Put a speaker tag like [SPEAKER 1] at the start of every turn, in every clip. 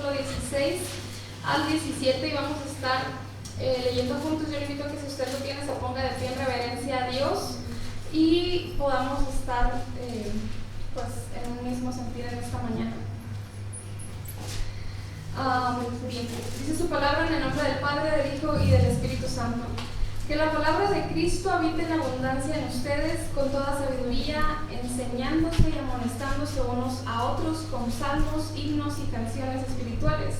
[SPEAKER 1] versículo 16 al 17 y vamos a estar leyendo juntos. Yo le invito a que si usted lo tiene se ponga de pie en reverencia a Dios y podamos estar pues en un mismo sentido en esta mañana. Bien. Dice su palabra en el nombre del Padre, del Hijo y del Espíritu Santo. Que la palabra de Cristo habite en abundancia en ustedes con toda sabiduría, enseñándose y amonestándose unos a otros con salmos, himnos y canciones espirituales,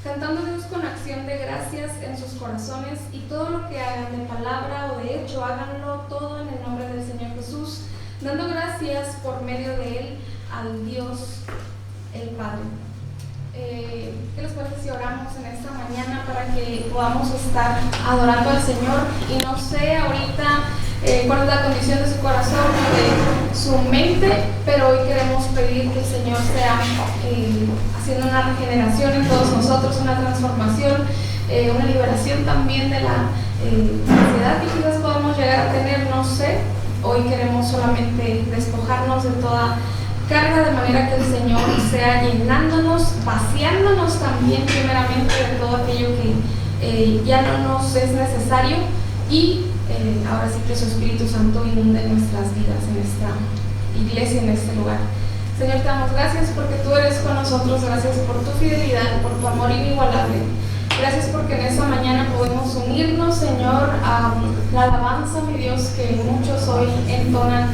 [SPEAKER 1] cantando a Dios con acción de gracias en sus corazones, y todo lo que hagan de palabra o de hecho, háganlo todo en el nombre del Señor Jesús, dando gracias por medio de Él al Dios el Padre. ¿Qué les parece si oramos en esta mañana para que podamos estar adorando al Señor? Y no sé ahorita cuál es la condición de su corazón o de su mente, pero hoy queremos pedir que el Señor sea haciendo una regeneración en todos nosotros, una transformación, una liberación también de la ansiedad que quizás podamos llegar a tener, no sé. Hoy queremos solamente despojarnos de toda carga, de manera que el Señor sea llenándonos, vaciándonos también primeramente de todo aquello que ya no nos es necesario, y ahora sí que su Espíritu Santo inunde nuestras vidas en esta iglesia, en este lugar. Señor, te damos gracias porque tú eres con nosotros, gracias por tu fidelidad, por tu amor inigualable. Gracias porque en esta mañana podemos unirnos, Señor, a la alabanza, mi Dios, que muchos hoy entonan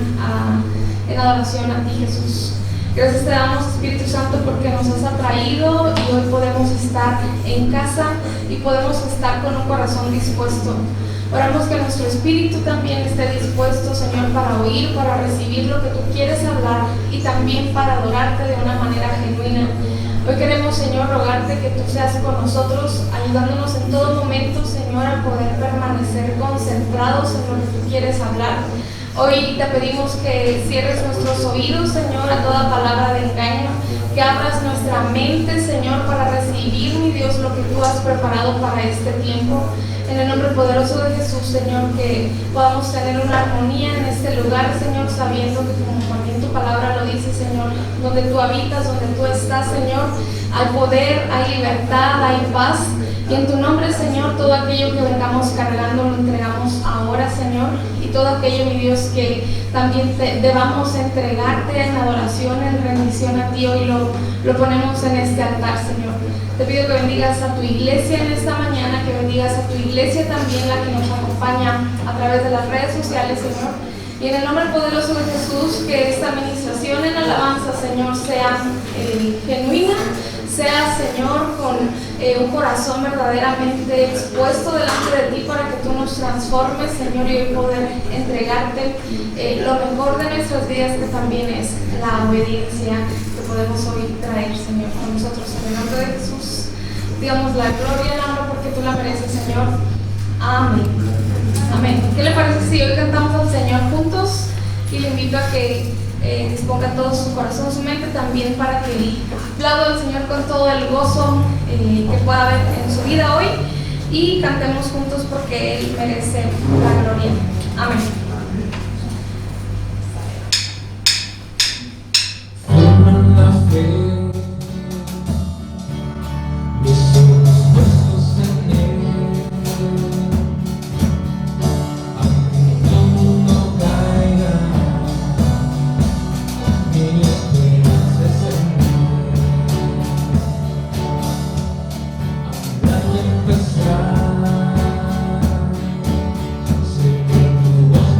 [SPEAKER 1] en adoración a ti, Jesús. Gracias te damos, Espíritu Santo, porque nos has atraído y hoy podemos estar en casa y podemos estar con un corazón dispuesto. Oramos que nuestro espíritu también esté dispuesto, Señor, para oír, para recibir lo que tú quieres hablar y también para adorarte de una manera genuina. Hoy queremos, Señor, rogarte que tú seas con nosotros, ayudándonos en todo momento, Señor, a poder permanecer concentrados en lo que tú quieres hablar. Hoy te pedimos que cierres nuestros oídos, Señor, a toda palabra de engaño, que abras nuestra mente, Señor, para recibir, mi Dios, lo que tú has preparado para este tiempo. En el nombre poderoso de Jesús, Señor, que podamos tener una armonía en este lugar, Señor, sabiendo que como también tu palabra lo dice, Señor, donde tú habitas, donde tú estás, Señor, hay poder, hay libertad, hay paz. Y en tu nombre, Señor, todo aquello que vengamos cargando lo entregamos ahora, Señor, y todo aquello, mi Dios, que también debamos entregarte en adoración, en rendición a ti, hoy lo ponemos en este altar, Señor. Te pido que bendigas a tu iglesia en esta mañana, que bendigas a tu iglesia también, la que nos acompaña a través de las redes sociales, Señor. Y en el nombre poderoso de Jesús, que esta administración en alabanza, Señor, sea genuina, sea, Señor, con un corazón verdaderamente expuesto delante de ti para que tú nos transformes, Señor, y hoy poder entregarte lo mejor de nuestras vidas, que también es la obediencia que podemos hoy traer, Señor, con nosotros. En el nombre de Jesús, digamos la gloria y el honor porque tú la mereces, Señor. Amén. Amén. ¿Qué le parece si hoy cantamos al Señor juntos? Y le invito a que disponga todo su corazón, su mente también, para que aplaude al Señor con todo el gozo que pueda haber en su vida hoy, y cantemos juntos porque Él merece la gloria. Amén.
[SPEAKER 2] Sé que tu voz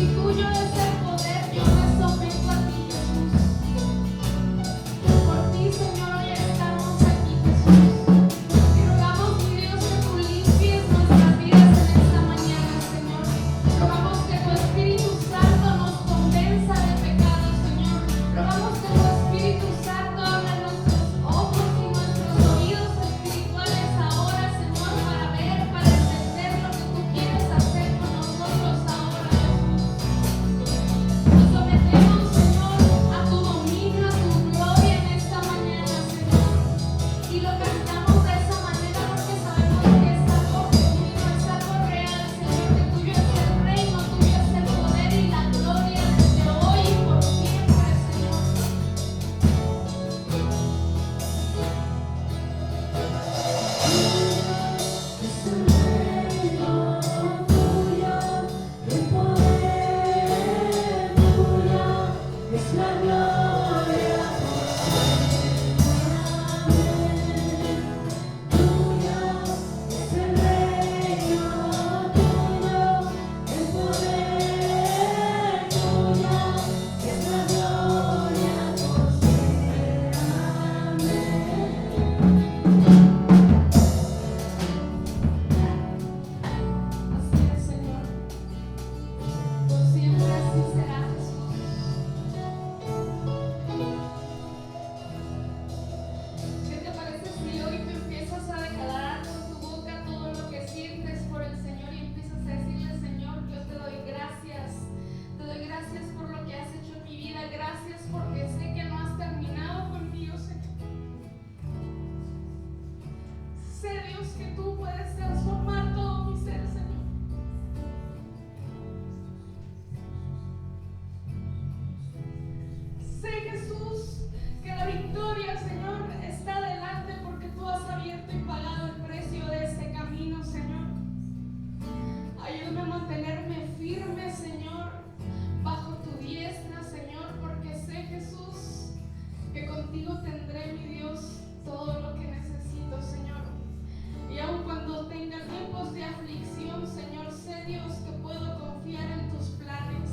[SPEAKER 1] Si tuyo es el poder, yo me someto a ti, Jesús. Por ti, Señor, hoy estamos aquí, Jesús. Y rogamos, mi Dios, que tú limpies nuestras vidas en esta mañana, Señor. Rogamos que tu Espíritu Santo nos convenza de pecado, Señor. Rogamos que tu Espíritu Santo abra nuestros ojos y nuestros oídos espirituales ahora, Señor, para ver, para entender lo que tú quieres hacer con nosotros ahora, Jesús. Nos sometemos, Señor, a tu dominio, a tu gloria en esta mañana, Señor. Y lo cantamos de esa manera porque sabemos que es algo genuino, es algo real, Señor, que tuyo es el reino, tuyo es el poder y la gloria desde hoy y por siempre, Señor. Así es, Señor. Por siempre así será, Jesús. ¿Qué te parece si hoy tú empiezas a declarar con tu boca todo lo que sientes por el Señor y empiezas a decirle, Señor, yo te doy gracias. Te doy gracias por lo que has hecho en mi vida. Gracias porque sé que no has terminado conmigo, Señor. Sé, Dios, que tú puedes transformar todo mi ser, Señor. Sé, Jesús, que la victoria, Señor, está delante porque tú has abierto y pagado el precio de este camino, Señor. Ayúdame a mantenerme firme, Señor, bajo tu diestra, Señor, porque sé, Jesús, que contigo tendré, mi Dios, todo lo que necesito, Señor. Y aun cuando tenga tiempos de aflicción, Señor, sé, Dios, que puedo confiar en tus planes.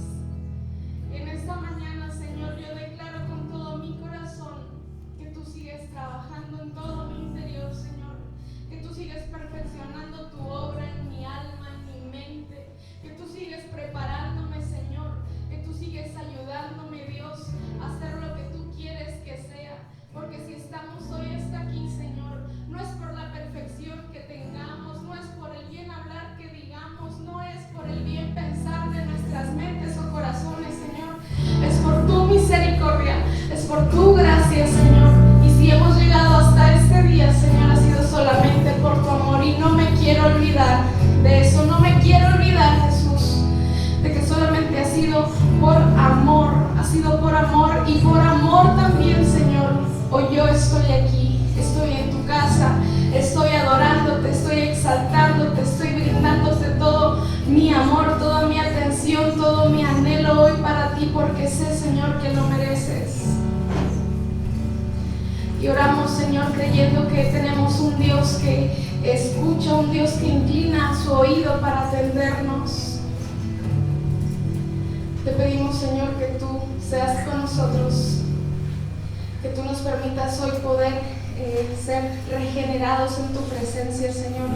[SPEAKER 1] Y en esta mañana, Señor, yo declaro con todo mi corazón que tú sigues trabajando en todo mi interior, Señor. Que tú sigues perfeccionando tu obra en mi alma, en mi mente. Que tú sigues preparándome, Señor. Que tú sigues ayudándome, Dios, a hacer lo que tú quieres que sea. Porque si estamos hoy hasta aquí, Señor, no es por la perfección que tengamos, no es por el bien hablar que digamos, no es por el bien pensar de nuestras mentes o corazones, Señor. Es por tu misericordia, es por tu gracia, Señor. Y si hemos llegado hasta este día, Señor, ha sido solamente por tu amor. Y no me quiero olvidar de eso, no me quiero olvidar, Jesús, de que solamente ha sido por amor, ha sido por amor y por amor también, Señor. Hoy yo estoy aquí, estoy en tu casa, estoy adorándote, estoy exaltándote, estoy brindándote todo mi amor, toda mi atención, todo mi anhelo hoy para ti, porque sé, Señor, que lo mereces. Y oramos, Señor, creyendo que tenemos un Dios que escucha, un Dios que inclina su oído para atendernos. Te pedimos, Señor, que tú seas con nosotros, que tú nos permitas hoy poder ser regenerados en tu presencia, Señor.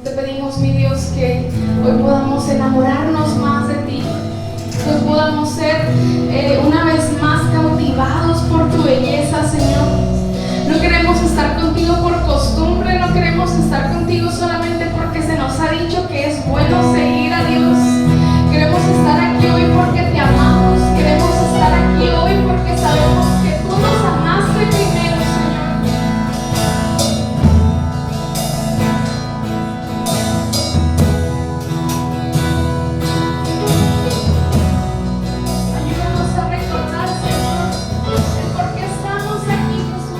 [SPEAKER 1] Te pedimos, mi Dios, que hoy podamos enamorarnos más de ti, que hoy podamos ser una vez más cautivados por tu belleza, Señor. No queremos estar contigo por costumbre, no queremos estar contigo solamente porque se nos ha dicho que es bueno seguir a Dios. Queremos estar aquí hoy porque te amamos, queremos estar aquí hoy porque sabemos que tú nos amaste primero, Señor. Ayúdanos a recordar, Señor, el por qué estamos aquí, Jesús.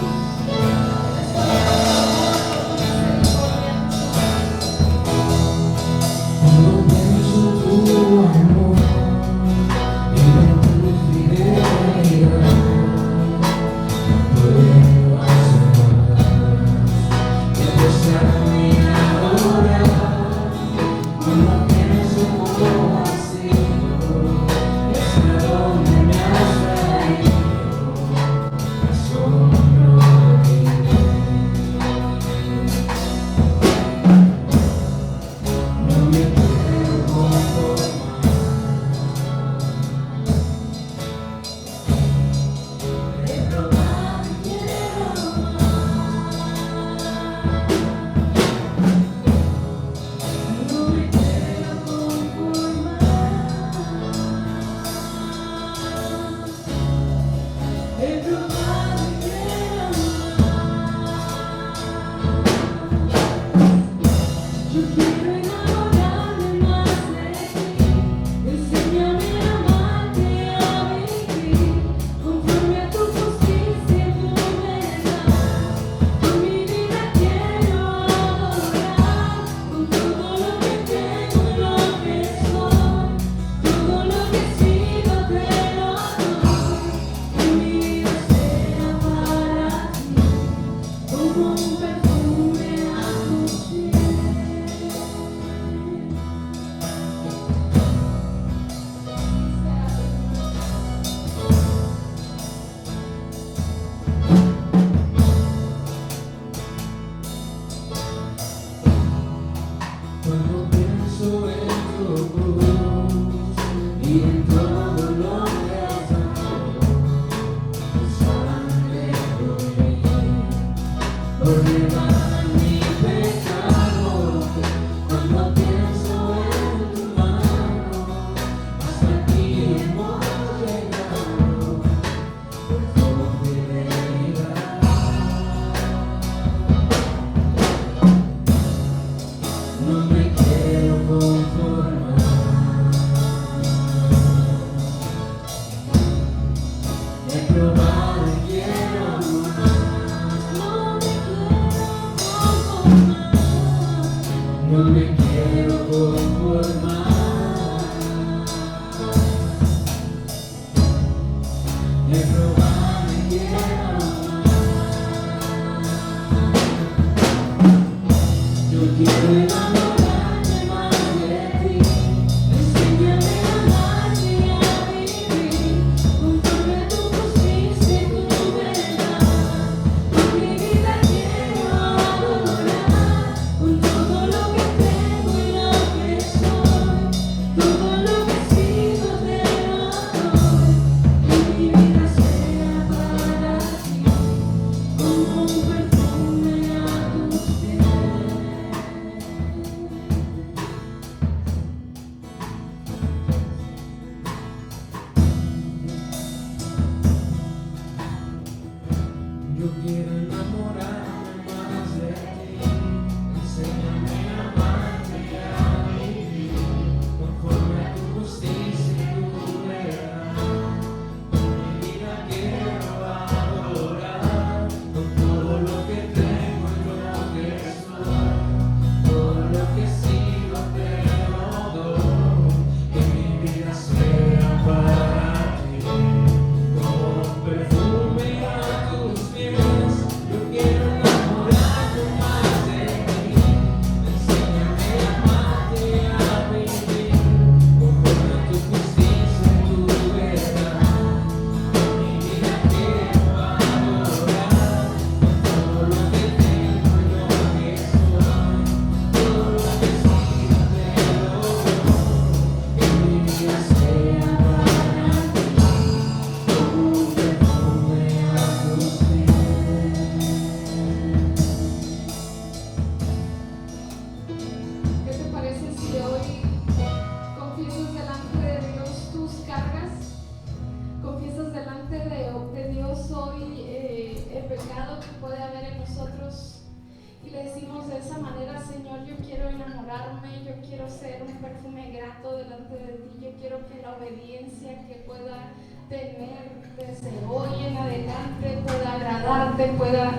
[SPEAKER 1] Pueda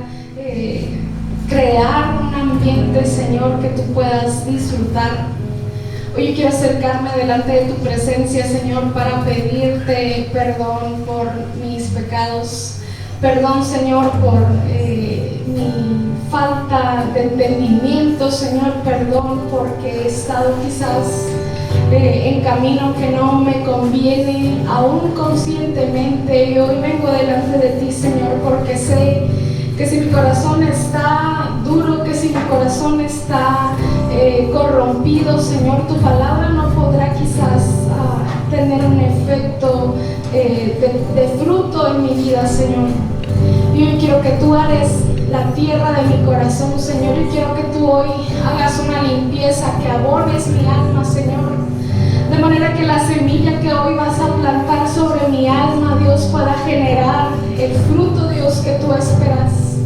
[SPEAKER 1] crear un ambiente, Señor, que tú puedas disfrutar. Hoy yo quiero acercarme delante de tu presencia, Señor, para pedirte perdón por mis pecados. Perdón, Señor, por mi falta de entendimiento, Señor. Perdón porque he estado quizás en camino que no me conviene, aún conscientemente. Y hoy vengo delante de ti, Señor, porque sé que si mi corazón está duro, que si mi corazón está corrompido, Señor, tu palabra no podrá quizás tener un efecto de fruto en mi vida, Señor. Y hoy quiero que tú hagas la tierra de mi corazón, Señor. Y quiero que tú hoy hagas una limpieza, que abones mi alma, Señor. De manera que la semilla que hoy vas a plantar sobre mi alma, Dios, pueda generar el fruto, Dios, que tú esperas.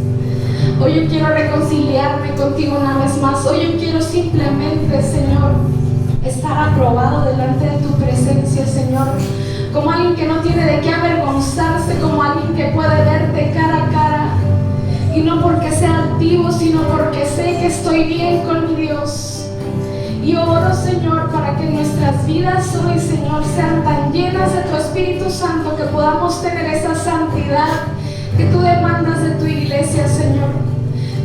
[SPEAKER 1] Hoy yo quiero reconciliarme contigo una vez más. Hoy yo quiero simplemente, Señor, estar aprobado delante de tu presencia, Señor, como alguien que no tiene de qué avergonzarse, como alguien que puede verte cara a cara, y no porque sea altivo, sino porque sé que estoy bien con mi Dios. Y oro, Señor, para que nuestras vidas hoy, Señor, sean tan llenas de tu Espíritu Santo que podamos tener esa santidad que tú demandas de tu iglesia, Señor.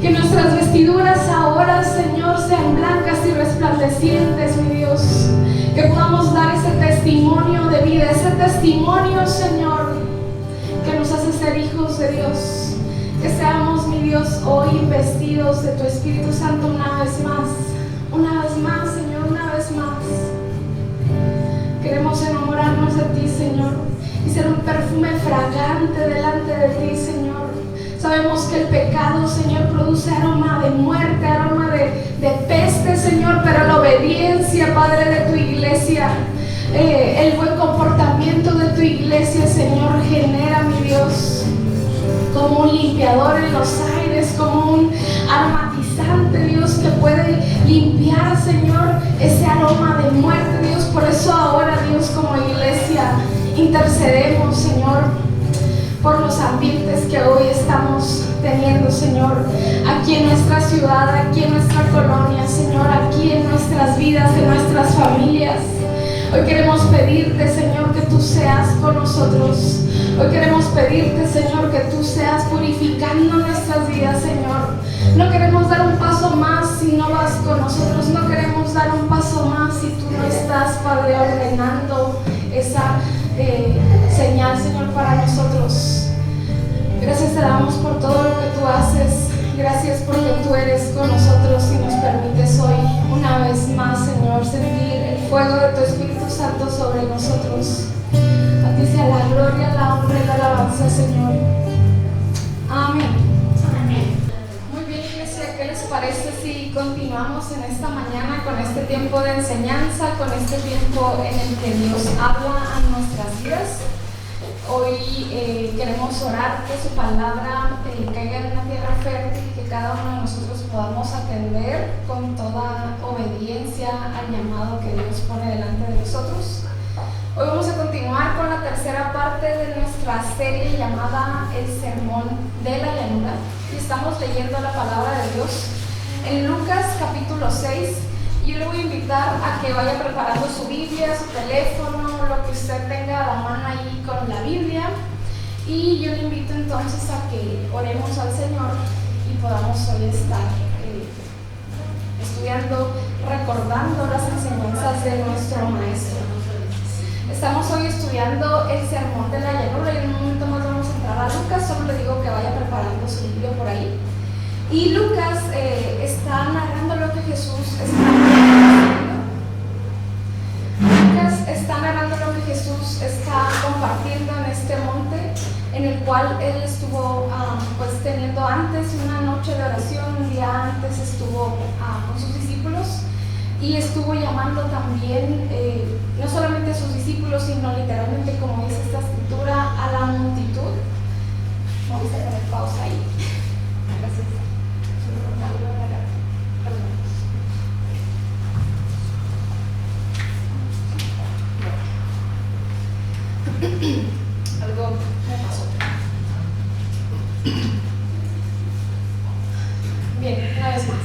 [SPEAKER 1] Que nuestras vestiduras ahora, Señor, sean blancas y resplandecientes, mi Dios. Que podamos dar ese testimonio de vida, ese testimonio, Señor, que nos hace ser hijos de Dios. Que seamos, mi Dios, hoy investidos de tu Espíritu Santo una vez más, Señor, una vez más. Queremos enamorarnos de ti, Señor, y ser un perfume fragante delante de ti, Señor. Sabemos que el pecado, Señor, produce aroma de muerte, aroma de peste, Señor, pero la obediencia, Padre, de tu iglesia, el buen comportamiento de tu iglesia, Señor, genera, mi Dios, como un limpiador en los aires, como un aromatizante, Dios, que puede limpiar, Señor, ese aroma de muerte, Dios. Por eso ahora, Dios, como iglesia, intercedemos, Señor, por los ambientes que hoy estamos teniendo, Señor, aquí en nuestra ciudad, aquí en nuestra colonia, Señor, aquí en nuestras vidas, en nuestras familias. Hoy queremos pedirte, Señor, que tú seas con nosotros. Hoy queremos pedirte, Señor, que tú seas purificando nuestras vidas, Señor. No queremos dar un paso más si no vas con nosotros. No queremos dar un paso más si tú no estás, Padre, ordenando esa señal, Señor, para nosotros. Gracias te damos por todo lo que tú haces. Gracias porque tú eres con nosotros y nos permites hoy una vez más, Señor, sentir el fuego de tu Espíritu Santo sobre nosotros. A ti sea la gloria, la honra y la alabanza, Señor. Amén. Amén. Muy bien, iglesia, ¿qué les parece si continuamos en esta mañana con este tiempo de enseñanza, con este tiempo en el que Dios habla a nuestras vidas? Hoy queremos orar que su palabra caiga en una tierra fértil y que cada uno de nosotros podamos atender con toda obediencia al llamado que Dios pone delante de nosotros. Hoy vamos a continuar con la tercera parte de nuestra serie llamada El Sermón de la Llanura, y estamos leyendo la palabra de Dios en Lucas capítulo 6. Yo le voy a invitar a que vaya preparando su Biblia, su teléfono, lo que usted tenga a la mano ahí con la Biblia. Y yo le invito entonces a que oremos al Señor y podamos hoy estar estudiando, recordando las enseñanzas de nuestro Maestro. Estamos hoy estudiando el Sermón de la Llanura y en un momento más vamos a entrar a Lucas. Solo le digo que vaya preparando su Biblia por ahí. Y Lucas está narrando lo que Jesús está haciendo. Lucas está narrando lo que Jesús está compartiendo en este monte, en el cual él estuvo pues teniendo antes una noche de oración. Un día antes estuvo con sus discípulos y estuvo llamando también no solamente a sus discípulos, sino literalmente, como dice esta escritura, a la multitud. Vamos a poner pausa ahí. Gracias. Algo me pasó. Bien, una vez más.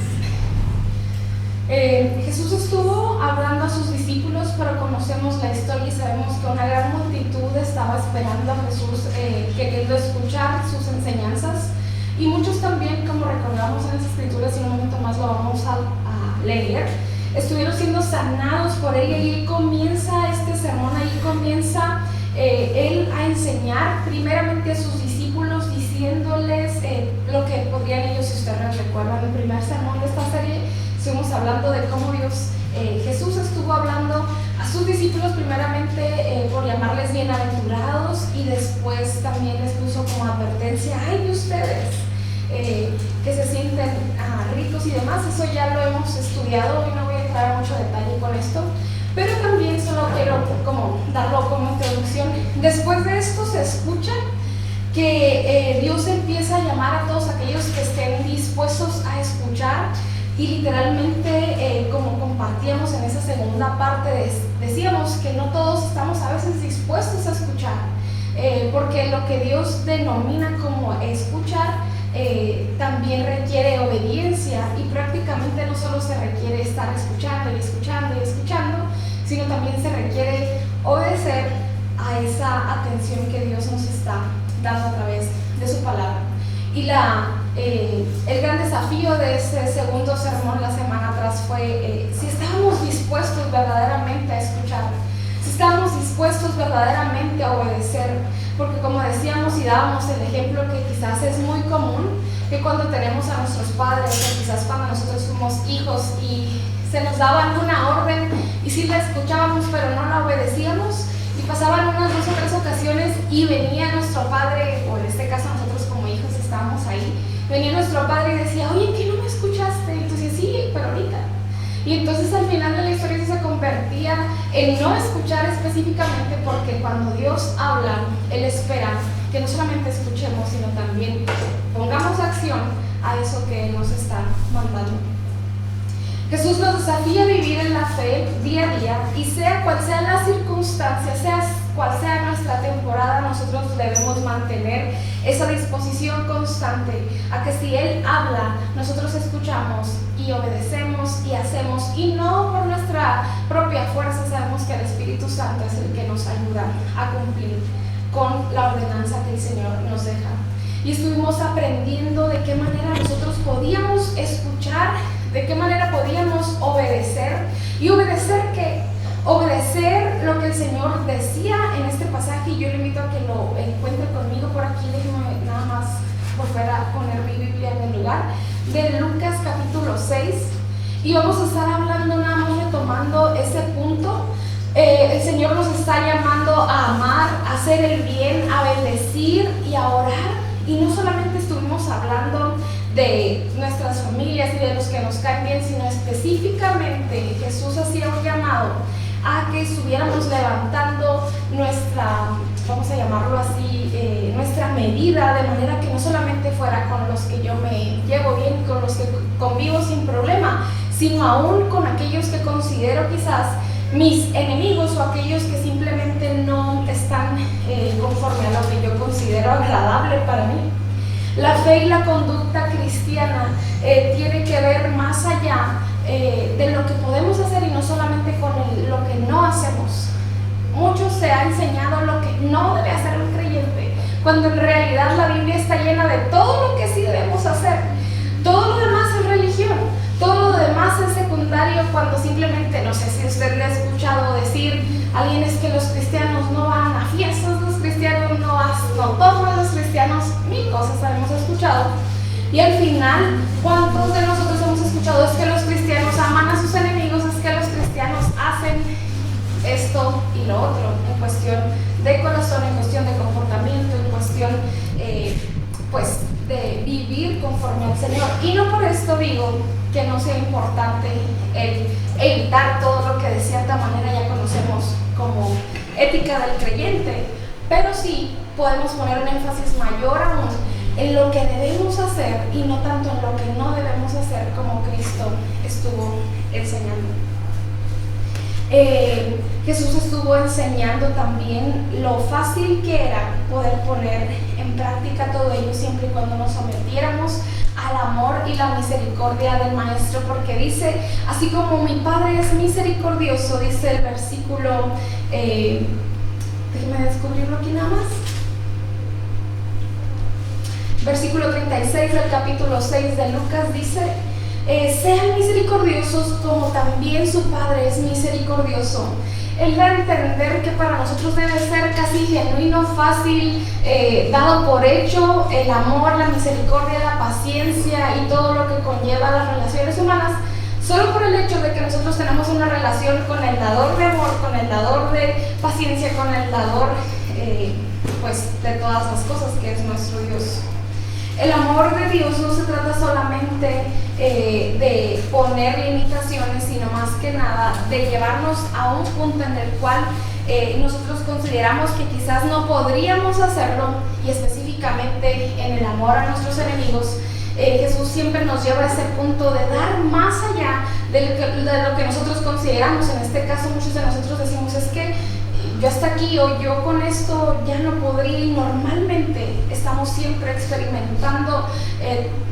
[SPEAKER 1] Jesús estuvo hablando a sus discípulos, pero conocemos la historia y sabemos que una gran multitud estaba esperando a Jesús, queriendo escuchar sus enseñanzas. Y muchos también, como recordamos en las escrituras, y en un momento más lo vamos a leer, estuvieron siendo sanados por él. Y ahí comienza este sermón, ahí comienza él a enseñar primeramente a sus discípulos, diciéndoles lo que podrían ellos, si ustedes recuerdan el primer sermón de esta serie, estuvimos hablando de cómo Jesús estuvo hablando a sus discípulos primeramente por llamarles bienaventurados, y después también les puso como advertencia: ay de ustedes que se sienten ricos y demás. Eso ya lo hemos estudiado, hoy no voy a entrar en mucho detalle con esto, pero también solo quiero como darlo como introducción. Después de esto se escucha que Dios empieza a llamar a todos aquellos que estén dispuestos a escuchar, y literalmente como compartíamos en esa segunda parte, decíamos que no todos estamos a veces dispuestos a escuchar, porque lo que Dios denomina como escuchar también requiere obediencia, y prácticamente no solo se requiere estar escuchando y escuchando y escuchando, sino también se requiere obedecer a esa atención que Dios nos está dando a través de su palabra. Y el gran desafío de ese segundo sermón la semana atrás fue si estábamos dispuestos verdaderamente a escuchar, si estábamos dispuestos verdaderamente a obedecer, porque como decíamos y dábamos el ejemplo que quizás es muy común, que cuando tenemos a nuestros padres, o quizás cuando nosotros fuimos hijos y se nos daba alguna orden y y sí la escuchábamos pero no la obedecíamos, y pasaban unas 2 o 3 ocasiones y venía nuestro padre, o en este caso nosotros como hijos estábamos ahí, venía nuestro padre y decía, oye, ¿qué no me escuchaste? Y tú decías, sí, pero ahorita. Y entonces al final de la historia se convertía en no escuchar específicamente, porque cuando Dios habla, Él espera que no solamente escuchemos, sino también pongamos acción a eso que Él nos está mandando. Jesús nos desafía a vivir en la fe día a día, y sea cual sea la circunstancia, sea cual sea nuestra temporada, nosotros debemos mantener esa disposición constante a que si Él habla, nosotros escuchamos y obedecemos y hacemos, y no por nuestra propia fuerza. Sabemos que el Espíritu Santo es el que nos ayuda a cumplir con la ordenanza que el Señor nos deja. Y estuvimos aprendiendo de qué manera nosotros podíamos escuchar, de qué manera podíamos obedecer. ¿Y obedecer qué? Obedecer lo que el Señor decía en este pasaje, y yo le invito a que lo encuentre conmigo por aquí. Déjenme nada más por fuera poner mi Biblia en el lugar, de Lucas capítulo 6, y vamos a estar hablando nada más retomando ese punto. El Señor nos está llamando a amar, a hacer el bien, a bendecir y a orar. Y no solamente estuvimos hablando de nuestras familias y de los que nos caen bien, sino específicamente Jesús hacía un llamado a que estuviéramos levantando nuestra, vamos a llamarlo así, nuestra medida, de manera que no solamente fuera con los que yo me llevo bien, con los que convivo sin problema, sino aún con aquellos que considero quizás mis enemigos, o aquellos que simplemente no están conforme a lo que yo considero agradable para mí. La fe y la conducta cristiana tiene que ver más allá de lo que podemos hacer, y no solamente con lo que no hacemos. Mucho se ha enseñado lo que no debe hacer un creyente, cuando en realidad la Biblia está llena de todo lo que sí debemos hacer. Todo lo demás es religión, todo lo demás es secundario, cuando simplemente, no sé si usted le ha escuchado decir a alguien, es que los cristianos no van a fiestas, los cristianos no toman, los cristianos, mil cosas hemos escuchado. Y al final, ¿cuántos de nosotros hemos escuchado es que los cristianos aman a sus enemigos, es que los cristianos hacen esto y lo otro, en cuestión de corazón, en cuestión de comportamiento, en cuestión pues de vivir conforme al Señor? Y no por esto digo que no sea importante el evitar todo lo que de cierta manera ya conocemos como ética del creyente, pero sí podemos poner un énfasis mayor aún en lo que debemos hacer y no tanto en lo que no debemos hacer, como Cristo estuvo enseñando. Jesús estuvo enseñando también lo fácil que era poder poner en práctica todo ello, siempre y cuando nos sometiéramos al amor y la misericordia del Maestro, porque dice, así como mi Padre es misericordioso, dice el versículo, déjenme descubrirlo aquí nada más, versículo 36 del capítulo 6 de Lucas, dice, sean misericordiosos como también su Padre es misericordioso. Él da a entender que para nosotros debe ser casi genuino, fácil, dado por hecho el amor, la misericordia, la paciencia y todo lo que conlleva las relaciones humanas, solo por el hecho de que nosotros tenemos una relación con el dador de amor, con el dador de paciencia, con el dador pues de todas las cosas, que es nuestro Dios. El amor de Dios no se trata solamente de poner limitaciones, sino más que nada de llevarnos a un punto en el cual nosotros consideramos que quizás no podríamos hacerlo, y específicamente en el amor a nuestros enemigos. Jesús siempre nos lleva a ese punto de dar más allá de lo que nosotros consideramos. En este caso, muchos de nosotros decimos, es que yo hasta aquí, o yo con esto ya no podría, y normalmente estamos siempre experimentando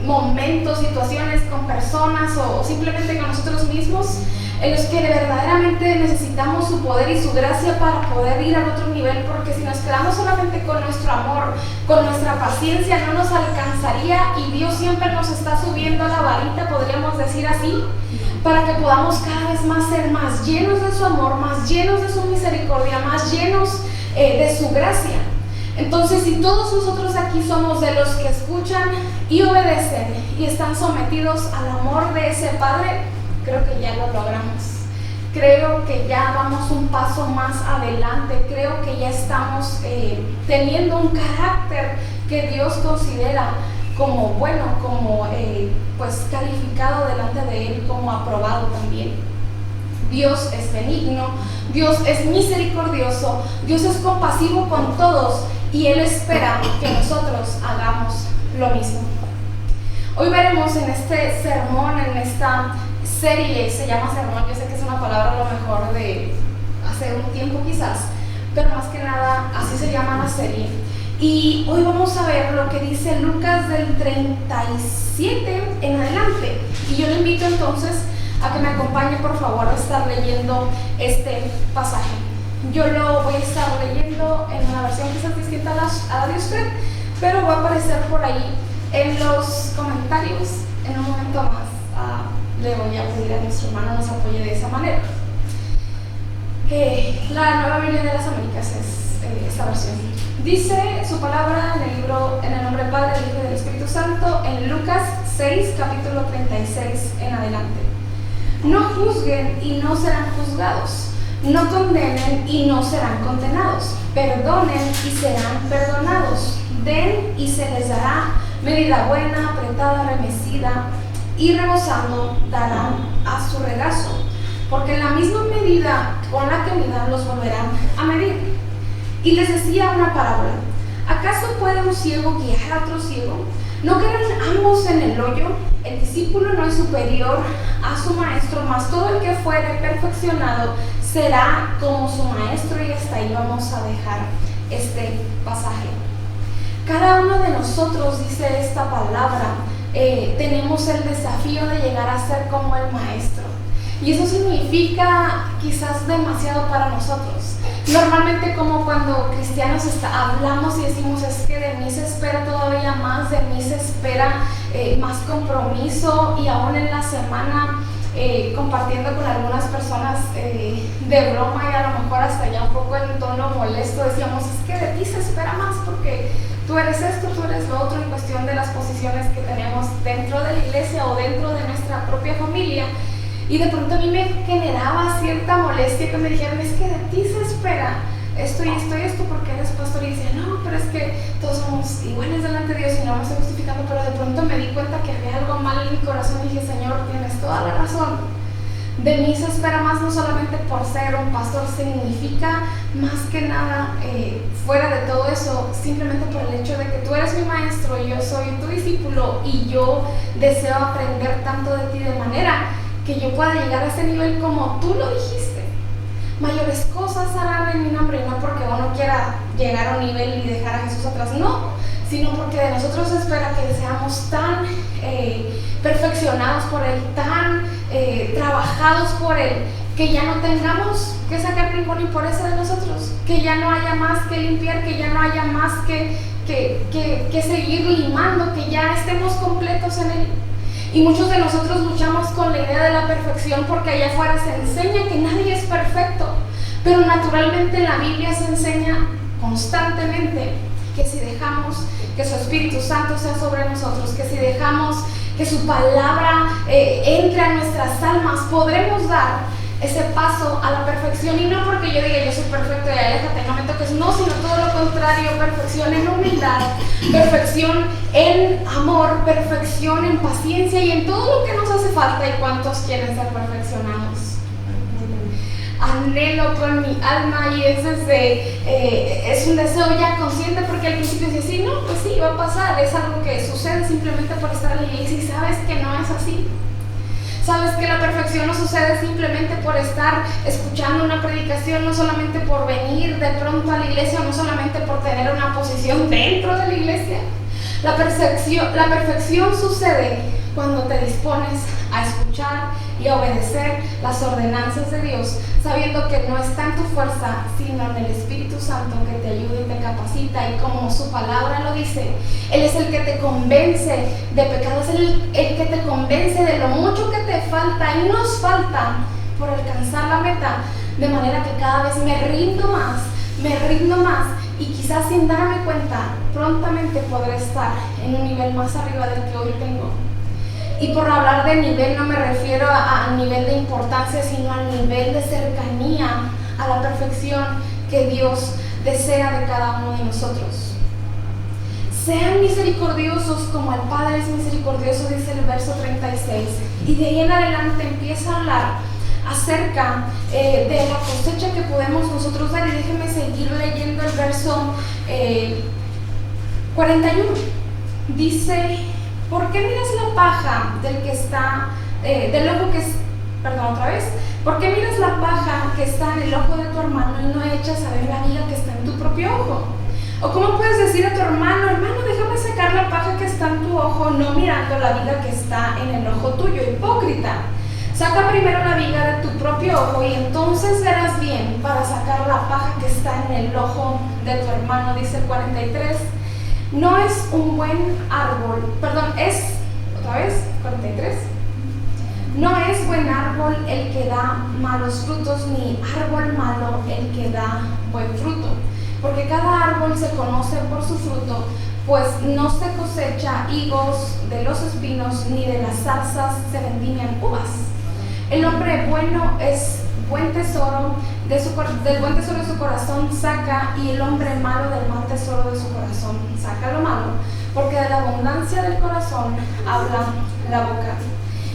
[SPEAKER 1] momentos, situaciones con personas o simplemente con nosotros mismos, en los que verdaderamente necesitamos su poder y su gracia para poder ir al otro nivel, porque si nos quedamos solamente con nuestro amor, con nuestra paciencia, no nos alcanzaría, y Dios siempre nos está subiendo la varita, podríamos decir así, para que podamos cada vez más ser más llenos de su amor, más llenos de su misericordia, más llenos de su gracia. Entonces, si todos nosotros aquí somos de los que escuchan y obedecen y están sometidos al amor de ese Padre, creo que ya lo logramos. creo que ya vamos un paso más adelante, creo que ya estamos teniendo un carácter que Dios considera como bueno, como pues calificado delante de Él, como aprobado también. Dios es benigno, Dios es misericordioso, Dios es compasivo con todos y Él espera que nosotros hagamos lo mismo. Hoy veremos en este sermón, en esta serie, se llama sermón, yo sé que es una palabra a lo mejor de hace un tiempo quizás, pero más que nada así se llama la serie. Y hoy vamos a ver lo que dice Lucas del 37 en adelante. Y yo le invito entonces a que me acompañe por favor a estar leyendo este pasaje. Yo lo voy a estar leyendo en una versión quizás distinta a la de usted, pero va a aparecer por ahí en los comentarios en un momento más. Le voy a pedir a nuestro hermano nos apoye de esa manera. La Nueva Biblia de las Américas es esta versión. Dice su palabra en el libro, en el nombre del Padre, del Hijo y del Espíritu Santo, en Lucas 6, capítulo 36 en adelante. No juzguen y no serán juzgados, no condenen y no serán condenados, perdonen y serán perdonados, den y se les dará, medida buena, apretada, remecida y rebosando darán a su regazo, porque en la misma medida con la que midan los volverán a medir. Y les decía una parábola: ¿acaso puede un ciego guiar a otro ciego? ¿No quedan ambos en el hoyo? El discípulo no es superior a su maestro, mas todo el que fuere perfeccionado será como su maestro. Y hasta ahí vamos a dejar este pasaje. Cada uno de nosotros, dice esta palabra, tenemos el desafío de llegar a ser como el maestro. Y eso significa quizás demasiado para nosotros. Normalmente, como cuando cristianos hablamos y decimos, es que de mí se espera todavía más, de mí se espera más compromiso, y aún en la semana compartiendo con algunas personas de broma y a lo mejor hasta ya un poco en tono molesto, decíamos, es que de ti se espera más porque tú eres esto, tú eres lo otro, en cuestión de las posiciones que tenemos dentro de la iglesia o dentro de nuestra propia familia. Y de pronto a mí me generaba cierta molestia que me dijeran, es que de ti se espera esto y esto y esto porque eres pastor. Y decía, no, pero es que todos somos iguales delante de Dios y no me estoy justificando. Pero de pronto me di cuenta que había algo mal en mi corazón y dije, Señor, tienes toda la razón. De mí se espera más, no solamente por ser un pastor, significa más que nada, fuera de todo eso, simplemente por el hecho de que tú eres mi maestro y yo soy tu discípulo y yo deseo aprender tanto de ti de manera que yo pueda llegar a ese nivel como tú lo dijiste. Mayores cosas harán en mi nombre, no porque uno quiera llegar a un nivel y dejar a Jesús atrás, no, sino porque de nosotros se espera que seamos tan perfeccionados por Él, tan trabajados por Él, que ya no tengamos que sacar ninguna impureza de nosotros, que ya no haya más que limpiar, que ya no haya más que seguir limando, que ya estemos completos en Él. Y muchos de nosotros luchamos con la idea de la perfección porque allá afuera se enseña que nadie es perfecto, pero naturalmente la Biblia se enseña constantemente que si dejamos que su Espíritu Santo sea sobre nosotros, que si dejamos que su palabra entre a nuestras almas, podremos dar ese paso a la perfección. Y no porque yo diga yo soy perfecto y aléjate, no me toques, no, sino todo lo contrario, perfección en humildad, perfección en amor, perfección en paciencia y en todo lo que nos hace falta. ¿Y cuántos quieren ser perfeccionados? Anhelo con mi alma, y es un deseo ya consciente, porque al principio decía, sí, no, pues sí, va a pasar, es algo que sucede simplemente por estar en la iglesia, y sabes que no es así. Sabes que la perfección no sucede simplemente por estar escuchando una predicación, no solamente por venir de pronto a la iglesia, no solamente por tener una posición dentro de la iglesia. La perfección sucede cuando te dispones a escuchar y a obedecer las ordenanzas de Dios, sabiendo que no está en tu fuerza, sino en el Espíritu Santo que te ayuda y te capacita. Y como su palabra lo dice, Él es el que te convence de pecado, es el que te convence de lo mucho que te falta y nos falta por alcanzar la meta, de manera que cada vez me rindo más, y quizás sin darme cuenta, prontamente podré estar en un nivel más arriba del que hoy tengo. Y por hablar de nivel no me refiero a nivel de importancia, sino al nivel de cercanía a la perfección que Dios desea de cada uno de nosotros. Sean misericordiosos como el Padre es misericordioso, dice el verso 36. Y de ahí en adelante empieza a hablar acerca de la cosecha que podemos nosotros dar. Y déjenme seguir leyendo el verso 41. Dice: ¿por qué miras la paja del que está, del ojo que es, perdón, otra vez? ¿Por qué miras la paja que está en el ojo de tu hermano y no echas a ver la viga que está en tu propio ojo? ¿O cómo puedes decir a tu hermano, hermano, déjame sacar la paja que está en tu ojo, no mirando la viga que está en el ojo tuyo? Hipócrita. Saca primero la viga de tu propio ojo y entonces verás bien para sacar la paja que está en el ojo de tu hermano, dice el 43. No es un buen árbol, perdón, es, otra vez, 43. No es buen árbol el que da malos frutos, ni árbol malo el que da buen fruto. Porque cada árbol se conoce por su fruto, pues no se cosecha higos de los espinos, ni de las zarzas se vendimian uvas. El hombre bueno es buen tesoro, del buen tesoro de su corazón saca, y el hombre malo del mal tesoro de su corazón saca lo malo, porque de la abundancia del corazón habla la boca.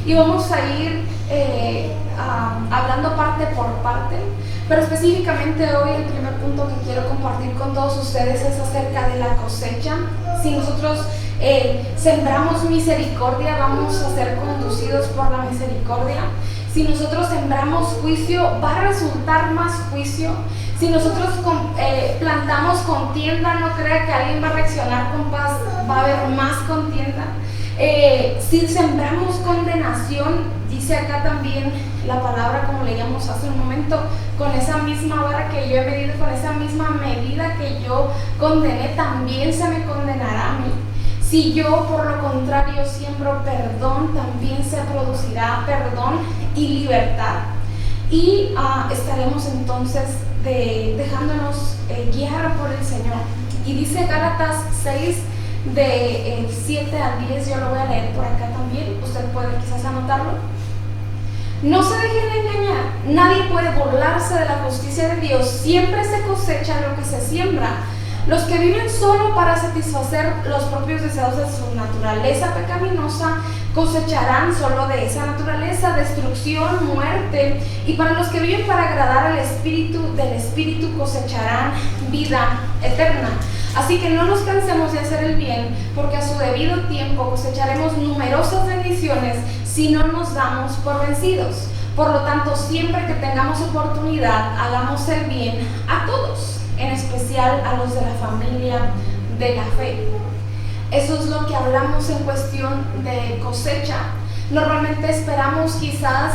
[SPEAKER 1] Y vamos a ir hablando parte por parte, pero específicamente hoy el primer punto que quiero compartir con todos ustedes es acerca de la cosecha. Si nosotros sembramos misericordia, vamos a ser conducidos por la misericordia. Si nosotros sembramos juicio, va a resultar más juicio. Si nosotros plantamos contienda, no crea que alguien va a reaccionar con paz, va a haber más contienda. Si sembramos condenación, dice acá también la palabra, como leíamos hace un momento, con esa misma vara que yo he medido, con esa misma medida que yo condené, también se me condenará a mí. Si yo, por lo contrario, siembro perdón, también se producirá perdón y libertad. Y estaremos entonces dejándonos guiar por el Señor. Y dice Gálatas 6, de 7 al 10, yo lo voy a leer por acá también, usted puede quizás anotarlo. No se dejen engañar, nadie puede burlarse de la justicia de Dios, siempre se cosecha lo que se siembra. Los que viven solo para satisfacer los propios deseos de su naturaleza pecaminosa cosecharán solo de esa naturaleza destrucción, muerte, y para los que viven para agradar al Espíritu, del Espíritu cosecharán vida eterna. Así que no nos cansemos de hacer el bien, porque a su debido tiempo cosecharemos numerosas bendiciones si no nos damos por vencidos. Por lo tanto, siempre que tengamos oportunidad, hagamos el bien a todos, en especial a los de la familia de la fe. Eso es lo que hablamos en cuestión de cosecha. Normalmente esperamos quizás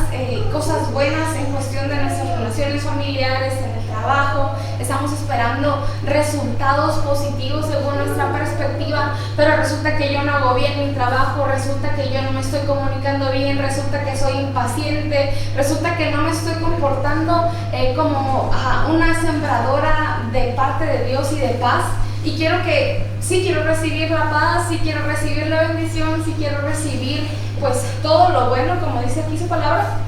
[SPEAKER 1] cosas buenas en cuestión de nuestras relaciones familiares, en el trabajo. Estamos esperando resultados positivos según nuestra perspectiva, pero resulta que yo no hago bien mi trabajo, resulta que yo no me estoy comunicando bien, resulta que soy impaciente, resulta que no me estoy comportando como una sembradora de parte de Dios y de paz. Y sí quiero recibir la paz, sí quiero recibir la bendición, sí quiero recibir pues todo lo bueno, como dice aquí su palabra,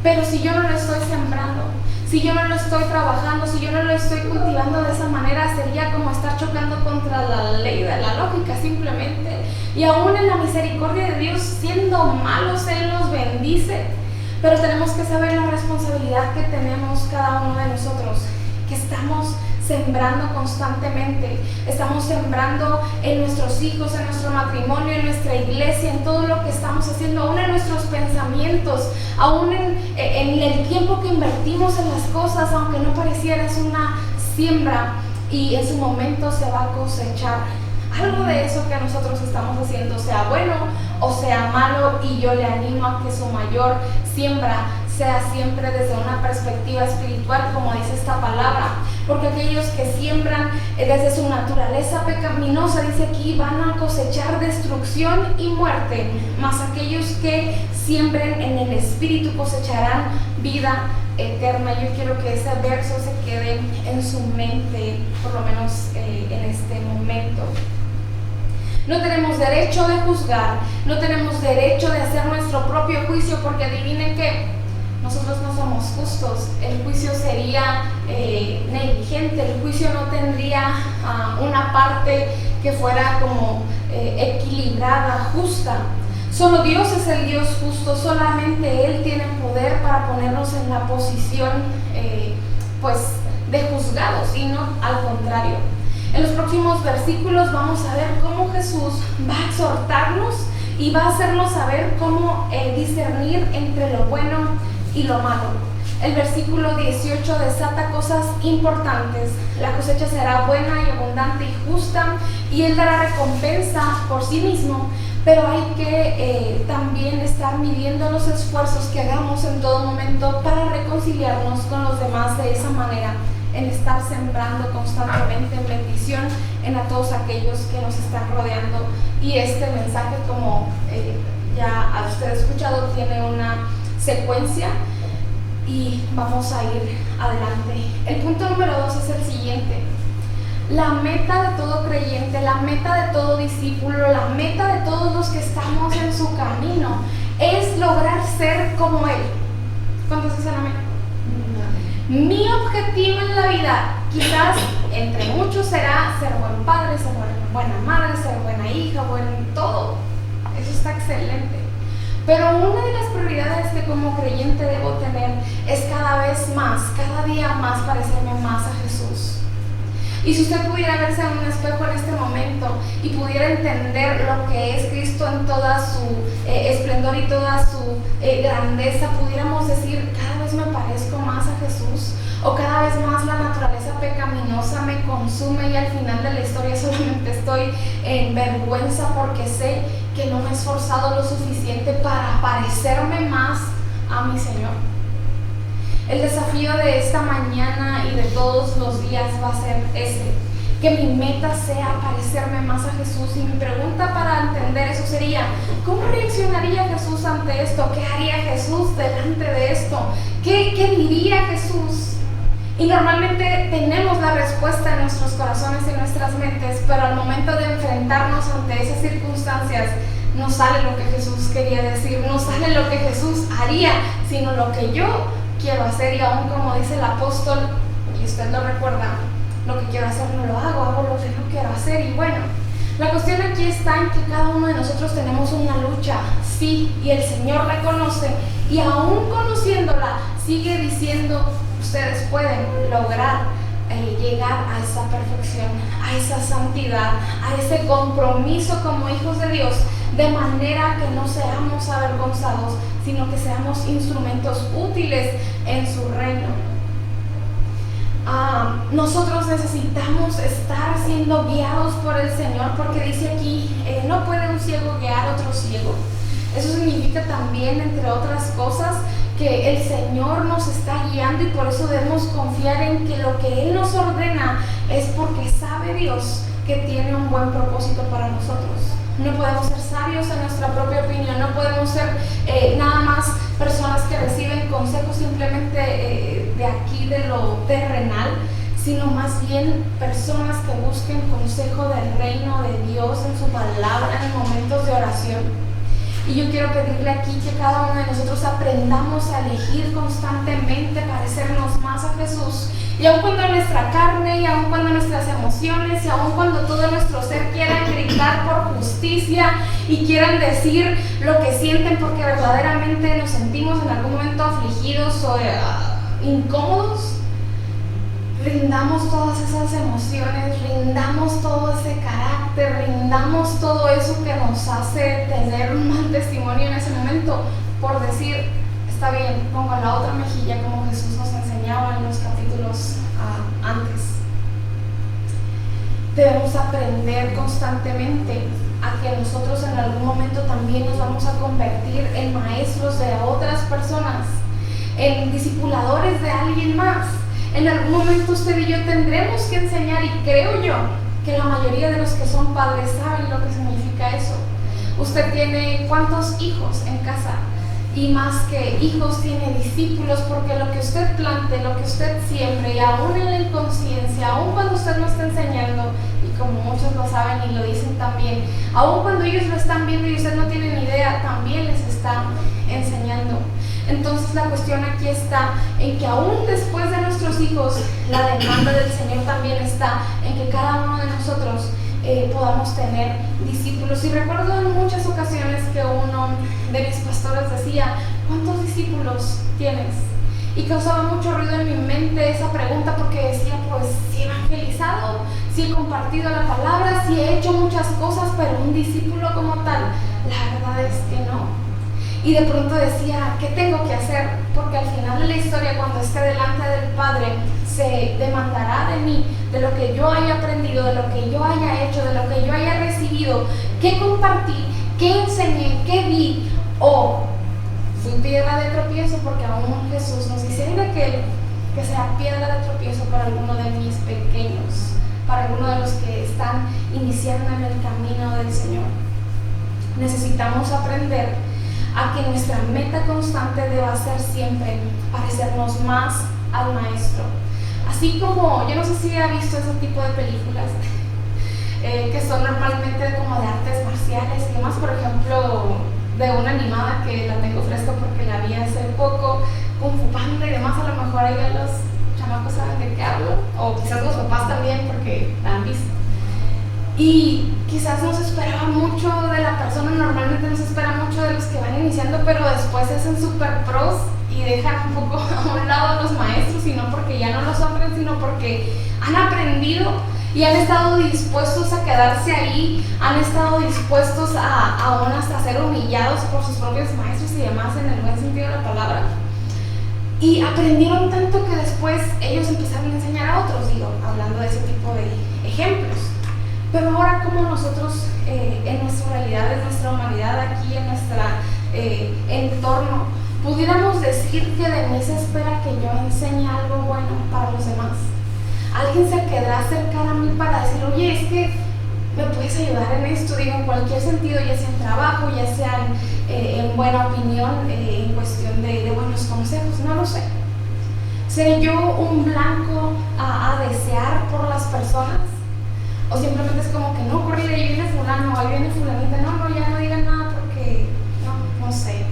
[SPEAKER 1] pero si yo no lo estoy sembrando, si yo no lo estoy trabajando, si yo no lo estoy cultivando de esa manera, sería como estar chocando contra la ley de la lógica simplemente. Y aún en la misericordia de Dios, siendo malos, Él nos bendice, pero tenemos que saber la responsabilidad que tenemos cada uno de nosotros, que estamos sembrando constantemente, estamos sembrando en nuestros hijos, en nuestro matrimonio, en nuestra iglesia, en todo lo que estamos haciendo, aún en nuestros pensamientos, aún en el tiempo que invertimos en las cosas, aunque no pareciera, es una siembra y en su momento se va a cosechar algo de eso que nosotros estamos haciendo, sea bueno o sea malo, y yo le animo a que su mayor siembra sea siempre desde una perspectiva espiritual, como dice esta palabra, porque aquellos que siembran desde su naturaleza pecaminosa, dice aquí, van a cosechar destrucción y muerte, mas aquellos que siembren en el Espíritu cosecharán vida eterna. Yo quiero que ese verso se quede en su mente, por lo menos en este momento. No tenemos derecho de juzgar, no tenemos derecho de hacer nuestro propio juicio, porque adivinen que nosotros no somos justos. El juicio sería negligente, el juicio no tendría una parte que fuera como equilibrada, justa. Solo Dios es el Dios justo, solamente Él tiene poder para ponernos en la posición de juzgados, y no al contrario. En los próximos versículos vamos a ver cómo Jesús va a exhortarnos y va a hacernos saber cómo discernir entre lo bueno y lo malo. El versículo 18 desata cosas importantes. La cosecha será buena y abundante y justa, y Él dará recompensa por sí mismo, pero hay que también estar midiendo los esfuerzos que hagamos en todo momento para reconciliarnos con los demás de esa manera, en estar sembrando constantemente en bendición en a todos aquellos que nos están rodeando. Y este mensaje, como ya a usted escuchado, tiene una secuencia y vamos a ir adelante. El punto número 2 es el siguiente: la meta de todo creyente, la meta de todo discípulo, la meta de todos los que estamos en su camino es lograr ser como Él. ¿Cuántos dicen amén? Mi objetivo en la vida, quizás entre muchos, será ser buen padre, ser buena madre, ser buena hija, buen todo. Eso está excelente. Pero una de las prioridades que como creyente debo tener es cada vez más, cada día más, parecerme más a Jesús. Y si usted pudiera verse en un espejo en este momento y pudiera entender lo que es Cristo en toda su esplendor y toda su grandeza, pudiéramos decir: cada vez me parezco más a Jesús, o cada vez más la naturaleza pecaminosa me consume y al final de la historia solamente estoy en vergüenza porque sé que no me he esforzado lo suficiente para parecerme más a mi Señor. El desafío de esta mañana y de todos los días va a ser ese: que mi meta sea parecerme más a Jesús. Y mi pregunta para entender eso sería: ¿cómo reaccionaría Jesús ante esto? ¿Qué haría Jesús delante de esto? ¿Qué diría Jesús? Y normalmente tenemos la respuesta en nuestros corazones y en nuestras mentes, pero al momento de enfrentarnos ante esas circunstancias, no sale lo que Jesús quería decir, no sale lo que Jesús haría, sino lo que yo quiero hacer. Y aún, como dice el apóstol, y usted lo recuerda, lo que quiero hacer no lo hago lo que no quiero hacer. Y bueno, la cuestión aquí está en que cada uno de nosotros tenemos una lucha, sí, y el Señor la conoce, y aún conociéndola sigue diciendo: ustedes pueden lograr llegar a esa perfección, a esa santidad, a ese compromiso como hijos de Dios, de manera que no seamos avergonzados, sino que seamos instrumentos útiles en su reino. Nosotros necesitamos estar siendo guiados por el Señor, porque dice aquí: no puede un ciego guiar a otro ciego. Eso significa también, entre otras cosas, que el Señor nos está guiando, y por eso debemos confiar en que lo que Él nos ordena es porque sabe Dios que tiene un buen propósito para nosotros. No podemos ser sabios en nuestra propia opinión, no podemos ser nada más personas que reciben consejos simplemente de aquí, de lo terrenal, sino más bien personas que busquen consejo del reino de Dios en su palabra en momentos de oración. Y yo quiero pedirle aquí que cada uno de nosotros aprendamos a elegir constantemente parecernos más a Jesús. Y aun cuando nuestra carne, y aun cuando nuestras emociones, y aun cuando todo nuestro ser quieran gritar por justicia y quieran decir lo que sienten porque verdaderamente nos sentimos en algún momento afligidos o incómodos, rindamos todas esas emociones, rindamos todo ese carácter, rindamos todo eso que nos hace tener un mal testimonio en ese momento, por decir: está bien, pongo la otra mejilla, como Jesús nos enseñaba en los capítulos antes. Debemos aprender constantemente a que nosotros en algún momento también nos vamos a convertir en maestros de otras personas, en discipuladores de alguien más. En algún momento usted y yo tendremos que enseñar, y creo yo que la mayoría de los que son padres saben lo que significa eso. Usted tiene ¿cuántos hijos en casa? Y más que hijos, tiene discípulos, porque lo que usted plante, lo que usted siembre, y aún en la inconsciencia, aún cuando usted no está enseñando, y como muchos lo saben y lo dicen también. Aun cuando ellos lo están viendo y ustedes no tienen idea, también les están enseñando. Entonces la cuestión aquí está en que aún después de nuestros hijos, la demanda del Señor también está en que cada uno de nosotros podamos tener discípulos. Y recuerdo en muchas ocasiones que uno de mis pastores decía, ¿cuántos discípulos tienes? Y causaba mucho ruido en mi mente esa pregunta, porque decía, pues si he evangelizado, si he compartido la palabra, si he hecho muchas cosas, pero un discípulo como tal, la verdad es que no. Y de pronto decía, ¿qué tengo que hacer? Porque al final de la historia, cuando esté delante del Padre, se demandará de mí, de lo que yo haya aprendido, de lo que yo haya hecho, de lo que yo haya recibido, qué compartí, qué enseñé, qué vi, o fui piedra de tropiezo, porque aún Jesús nos dice, hay de aquel que sea piedra de tropiezo para alguno de mis pequeños, para alguno de los que están iniciando en el camino del Señor. Necesitamos aprender a que nuestra meta constante deba ser siempre parecernos más al Maestro. Así como, yo no sé si ha visto ese tipo de películas que son normalmente como de artes marciales y demás, por ejemplo, de una animada que la tengo fresca porque la vi hace poco, Kung Fu Panda y demás. A lo mejor ahí los chamacos saben de qué hablo, o quizás los papás también porque la han visto. Y quizás no se esperaba mucho de la persona, normalmente no se espera mucho de los que van iniciando, pero después se hacen super pros y dejan un poco a un lado a los maestros, y no porque ya no los honren, sino porque han aprendido y han estado dispuestos a quedarse ahí, han estado dispuestos aún hasta ser humillados por sus propios maestros y demás, en el buen sentido de la palabra. Y aprendieron tanto que después ellos empezaron a enseñar a otros, hablando de ese tipo de ejemplos. Pero ahora, como nosotros en nuestra realidad, en nuestra humanidad, aquí en nuestro entorno, pudiéramos decir que de mí se espera que yo enseñe algo bueno para los demás. Alguien se quedará a acercar a mí para decir, oye, es que me puedes ayudar en esto, en cualquier sentido, ya sea en trabajo, ya sea en buena opinión, en cuestión de buenos consejos, no lo sé. ¿Seré yo un blanco a desear por las personas? O simplemente es como que no, corre, ahí viene fulano, ahí viene fulanita, no, ya no digan nada porque no sé.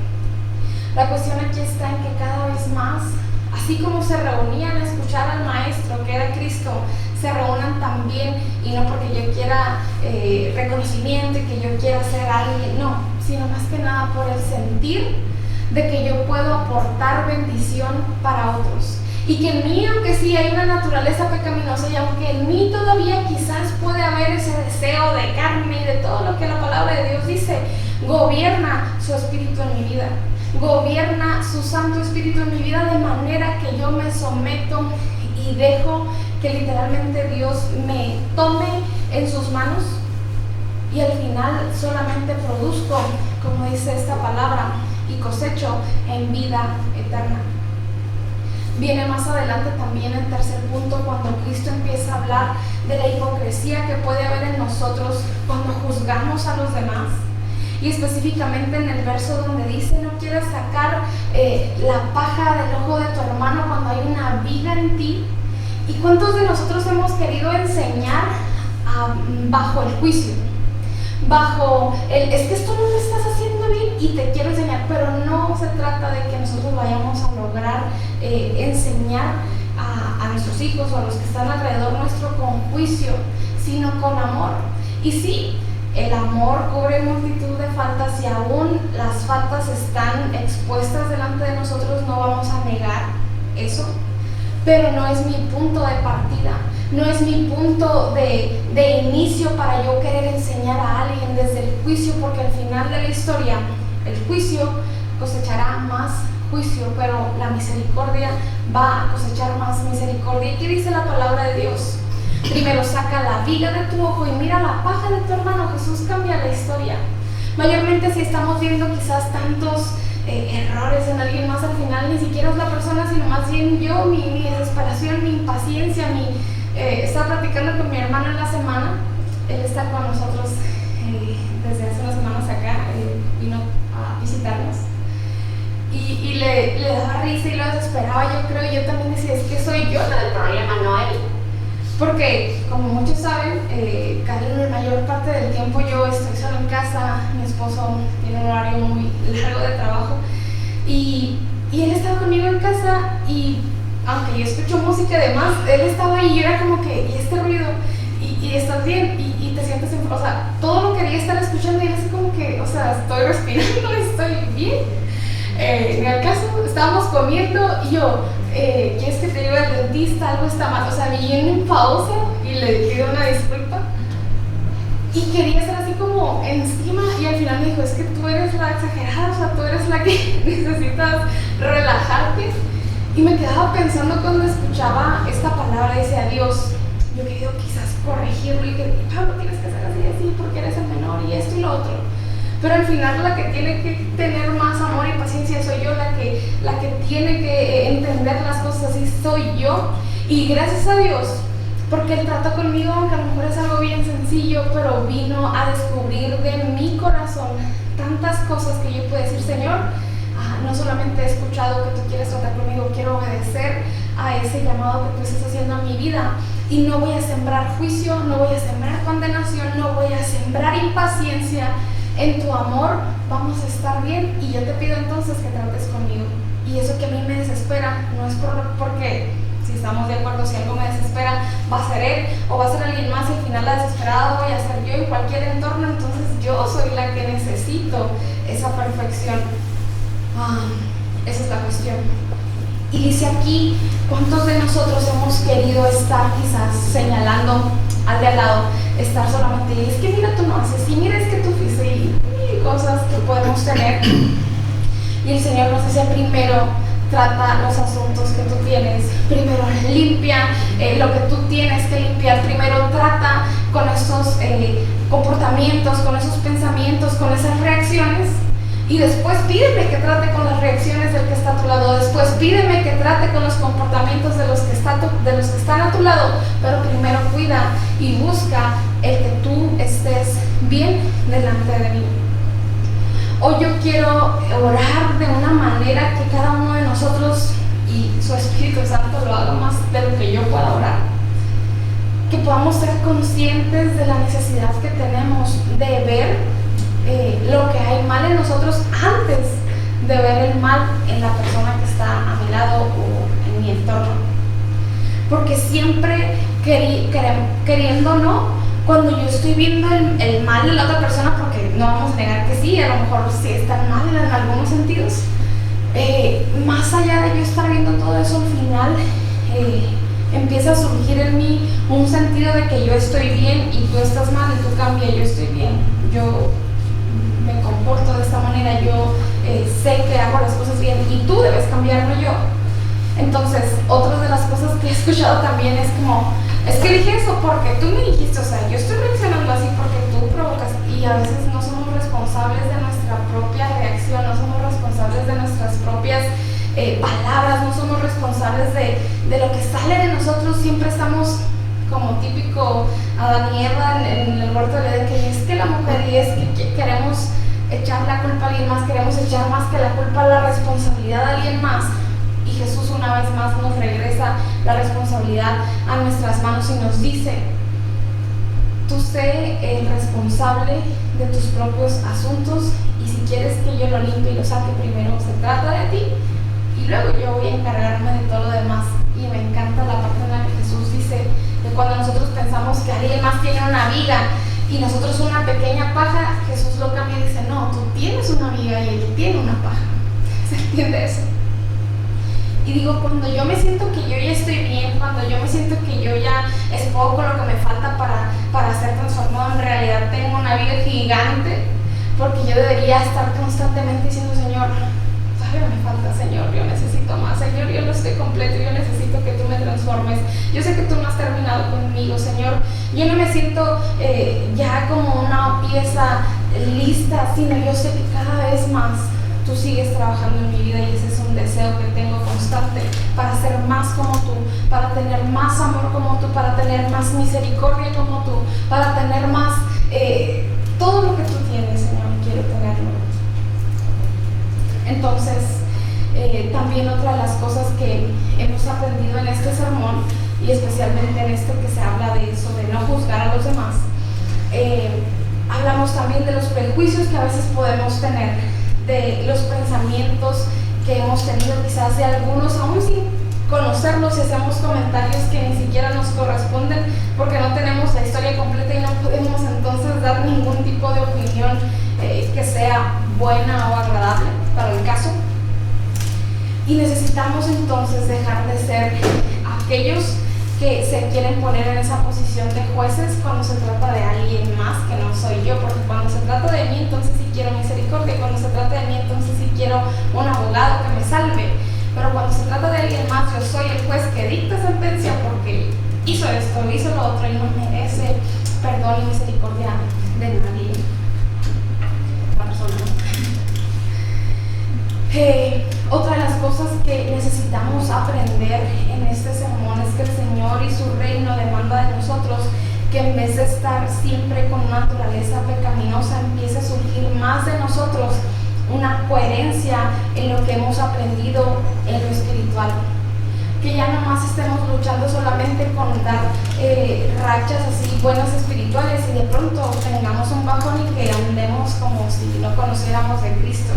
[SPEAKER 1] La cuestión aquí está en que cada vez más, así como se reunían a escuchar al Maestro, que era Cristo, se reúnan también, y no porque yo quiera reconocimiento y que yo quiera ser alguien, no, sino más que nada por el sentir de que yo puedo aportar bendición para otros. Y que en mí, aunque sí hay una naturaleza pecaminosa, y aunque en mí todavía quizás puede haber ese deseo de carne y de todo lo que la palabra de Dios dice, gobierna su espíritu en mi vida, gobierna su Santo Espíritu en mi vida, de manera que yo me someto y dejo que literalmente Dios me tome en sus manos, y al final solamente produzco, como dice esta palabra, y cosecho en vida eterna. Viene más adelante también el tercer punto, cuando Cristo empieza a hablar de la hipocresía que puede haber en nosotros cuando juzgamos a los demás. Y específicamente en el verso donde dice, no quieras sacar la paja del ojo de tu hermano cuando hay una viga en ti. ¿Y cuántos de nosotros hemos querido enseñar bajo el juicio? Bajo es que esto no lo estás haciendo bien y te quiero enseñar, pero no se trata de que nosotros vayamos a lograr enseñar a nuestros hijos o a los que están alrededor nuestro con juicio, sino con amor. Y sí, el amor cubre multitud de faltas, y aún las faltas están expuestas delante de nosotros, no vamos a negar eso, pero no es mi punto de partida. No es mi punto de inicio para yo querer enseñar a alguien desde el juicio, porque al final de la historia el juicio cosechará más juicio, pero la misericordia va a cosechar más misericordia. ¿Y qué dice la palabra de Dios? Primero saca la viga de tu ojo y mira la paja de tu hermano. Jesús cambia la historia. Mayormente, si estamos viendo quizás tantos errores en alguien más, al final ni siquiera es la persona, sino más bien yo, mi desesperación, mi impaciencia, estaba platicando con mi hermano en la semana. Él está con nosotros desde hace unas semanas acá, vino a visitarnos, y le daba risa y lo desesperaba, yo creo. Y yo también decía, es que soy yo la del problema, no él, porque como muchos saben, Karen casa, mi esposo tiene un horario muy largo de trabajo y él estaba conmigo en casa y aunque yo escucho música y demás, él estaba ahí y yo era como que, ¿y este ruido? ¿Y estás bien? ¿Y te sientes en... O sea, todo lo quería estar escuchando y así como que, o sea, estoy respirando, estoy bien. En el caso, estábamos comiendo y yo, ¿quieres que te lleve al dentista? Algo está mal. O sea, vi en pausa y le pido una disculpa. Y quería estar así como encima y al final me dijo, es que tú eres la exagerada, o sea, tú eres la que necesitas relajarte. Y me quedaba pensando cuando escuchaba esta palabra, decía Dios, yo he querido quizás corregirlo y que Pablo tienes que hacer así porque eres el menor y esto y lo otro. Pero al final la que tiene que tener más amor y paciencia soy yo, la que tiene que entender las cosas así soy yo. Y gracias a Dios, porque Él trató conmigo, aunque a lo mejor es algo bien sencillo, pero vino a descubrir de mi corazón tantas cosas que yo puedo decir, Señor, no solamente he escuchado que tú quieres tratar conmigo, quiero obedecer a ese llamado que tú estás haciendo en mi vida y no voy a sembrar juicio, no voy a sembrar condenación, no voy a sembrar impaciencia. En tu amor vamos a estar bien y yo te pido entonces que trates conmigo. Y eso que a mí me desespera no es porque si estamos de acuerdo, si algo me desespera va a ser él o va a ser alguien más y al final la desesperada voy a ser yo en cualquier entorno. Entonces yo soy la que necesito esa perfección. Esa es la cuestión. Y dice aquí, ¿cuántos de nosotros hemos querido estar quizás señalando al de al lado, estar solamente, y es que mira tú no haces, y mira es que tú fuiste, y cosas que podemos tener? Y el Señor nos dice, primero trata los asuntos que tú tienes, primero limpia lo que tú tienes que limpiar, primero trata con esos comportamientos, con esos pensamientos, con esas reacciones. Y después pídeme que trate con las reacciones del que está a tu lado. Después pídeme que trate con los comportamientos de los que están a tu lado. Pero primero cuida y busca el que tú estés bien delante de mí. Hoy yo quiero orar de una manera que cada uno de nosotros y su Espíritu Santo lo haga más de lo que yo pueda orar. Que podamos ser conscientes de la necesidad que tenemos de ver lo que hay mal en nosotros antes de ver el mal en la persona que está a mi lado o en mi entorno. Porque siempre queriendo no, cuando yo estoy viendo el mal en la otra persona, porque no vamos a negar que sí, a lo mejor sí están mal en algunos sentidos, más allá de yo estar viendo todo eso, al final empieza a surgir en mí un sentido de que yo estoy bien y tú estás mal y tú cambias, yo estoy bien, yo me comporto de esta manera, yo sé que hago las cosas bien y tú debes cambiarlo yo. Entonces, otra de las cosas que he escuchado también es como, es que dije eso porque tú me dijiste, o sea, yo estoy reaccionando así porque tú provocas, y a veces no somos responsables de nuestra propia reacción, no somos responsables de nuestras propias palabras, no somos responsables de lo que sale de nosotros. Siempre estamos como típico Adán y Eva en el huerto de Edén, que es que la mujer, y es que queremos echar la culpa a alguien más, queremos echar más que la culpa a la responsabilidad a alguien más. Y Jesús una vez más nos regresa la responsabilidad a nuestras manos y nos dice, tú sé el responsable de tus propios asuntos, y si quieres que yo lo limpie y lo saque, primero se trata de ti y luego yo voy a encargarme de todo lo demás. Y me encanta la parte en la que Jesús dice que cuando nosotros pensamos que alguien más tiene una viga y nosotros una pequeña paja, Jesús lo cambia y dice, no, tú tienes una viga y él tiene una paja. ¿Se entiende eso? Y digo, cuando yo me siento que yo ya estoy bien, cuando yo me siento que yo ya es poco lo que me falta para ser transformado, en realidad tengo una vida gigante, porque yo debería estar constantemente diciendo, Señor, todavía me falta, Señor, yo necesito más, Señor, yo no estoy completo, yo necesito que tú me transformes, yo sé que tú no has terminado conmigo, Señor, yo no me siento ya como una pieza lista, sino yo sé que cada vez más tú sigues trabajando en mi vida, y ese es un deseo que tengo constante para ser más como tú, para tener más amor como tú, para tener más misericordia como tú, para tener más todo lo que tú tienes, Señor, quiero tenerlo. Entonces, también otra de las cosas que hemos aprendido en este sermón, y especialmente en este que se habla de eso, de no juzgar a los demás, a hablamos también de los prejuicios que a veces podemos tener, de los pensamientos que hemos tenido quizás de algunos, aún sin conocerlos, y hacemos comentarios que ni siquiera nos corresponden porque no tenemos la historia completa y no podemos entonces dar ningún tipo de opinión que sea buena o agradable para el caso. Y necesitamos entonces dejar de ser aquellos que se quieren poner en esa posición de jueces cuando se trata de alguien más que no soy yo, porque cuando se trata de mí entonces sí quiero misericordia, y cuando se trata de mí entonces sí quiero un abogado que me salve, pero cuando se trata de alguien más yo soy el juez que dicta sentencia porque hizo esto, hizo lo otro y no merece perdón y misericordia de nadie. La persona, ¿no? Otra de las cosas que necesitamos aprender en este sermón es que el Señor y su reino demanda de nosotros que en vez de estar siempre con una naturaleza pecaminosa, empiece a surgir más de nosotros una coherencia en lo que hemos aprendido en lo espiritual. Que ya no más estemos luchando solamente con dar rachas así buenas espirituales y de pronto tengamos un bajón y que andemos como si no conociéramos de Cristo.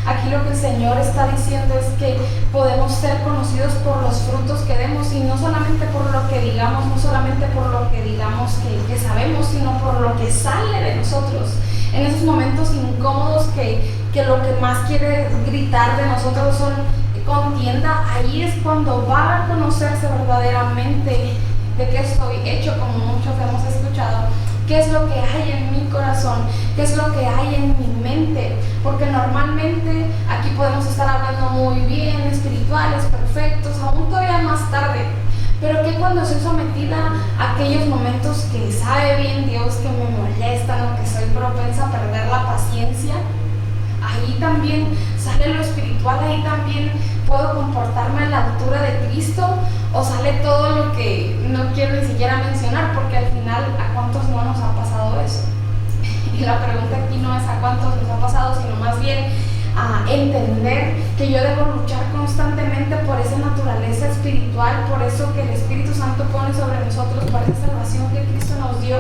[SPEAKER 1] Aquí lo que el Señor está diciendo es que podemos ser conocidos por los frutos que demos, y no solamente por lo que digamos, no solamente por lo que digamos que sabemos, sino por lo que sale de nosotros. En esos momentos incómodos que lo que más quiere gritar de nosotros son contienda, ahí es cuando va a conocerse verdaderamente de qué estoy hecho, como muchos hemos escuchado. ¿Qué es lo que hay en mi corazón? ¿Qué es lo que hay en mi mente? Porque normalmente aquí podemos estar hablando muy bien, espirituales, perfectos, aún todavía más tarde. Pero que cuando soy sometida a aquellos momentos que sabe bien Dios que me molestan o que soy propensa a perder la paciencia, ahí también sale lo espiritual, ahí también puedo comportarme a la altura de Cristo, o sale todo lo que no quiero ni siquiera mencionar, porque al final ¿a cuántos no nos ha pasado eso? Y la pregunta aquí no es a cuántos nos ha pasado, sino más bien a entender que yo debo luchar constantemente por esa naturaleza espiritual, por eso que el Espíritu Santo pone sobre nosotros, por esa salvación que Cristo nos dio,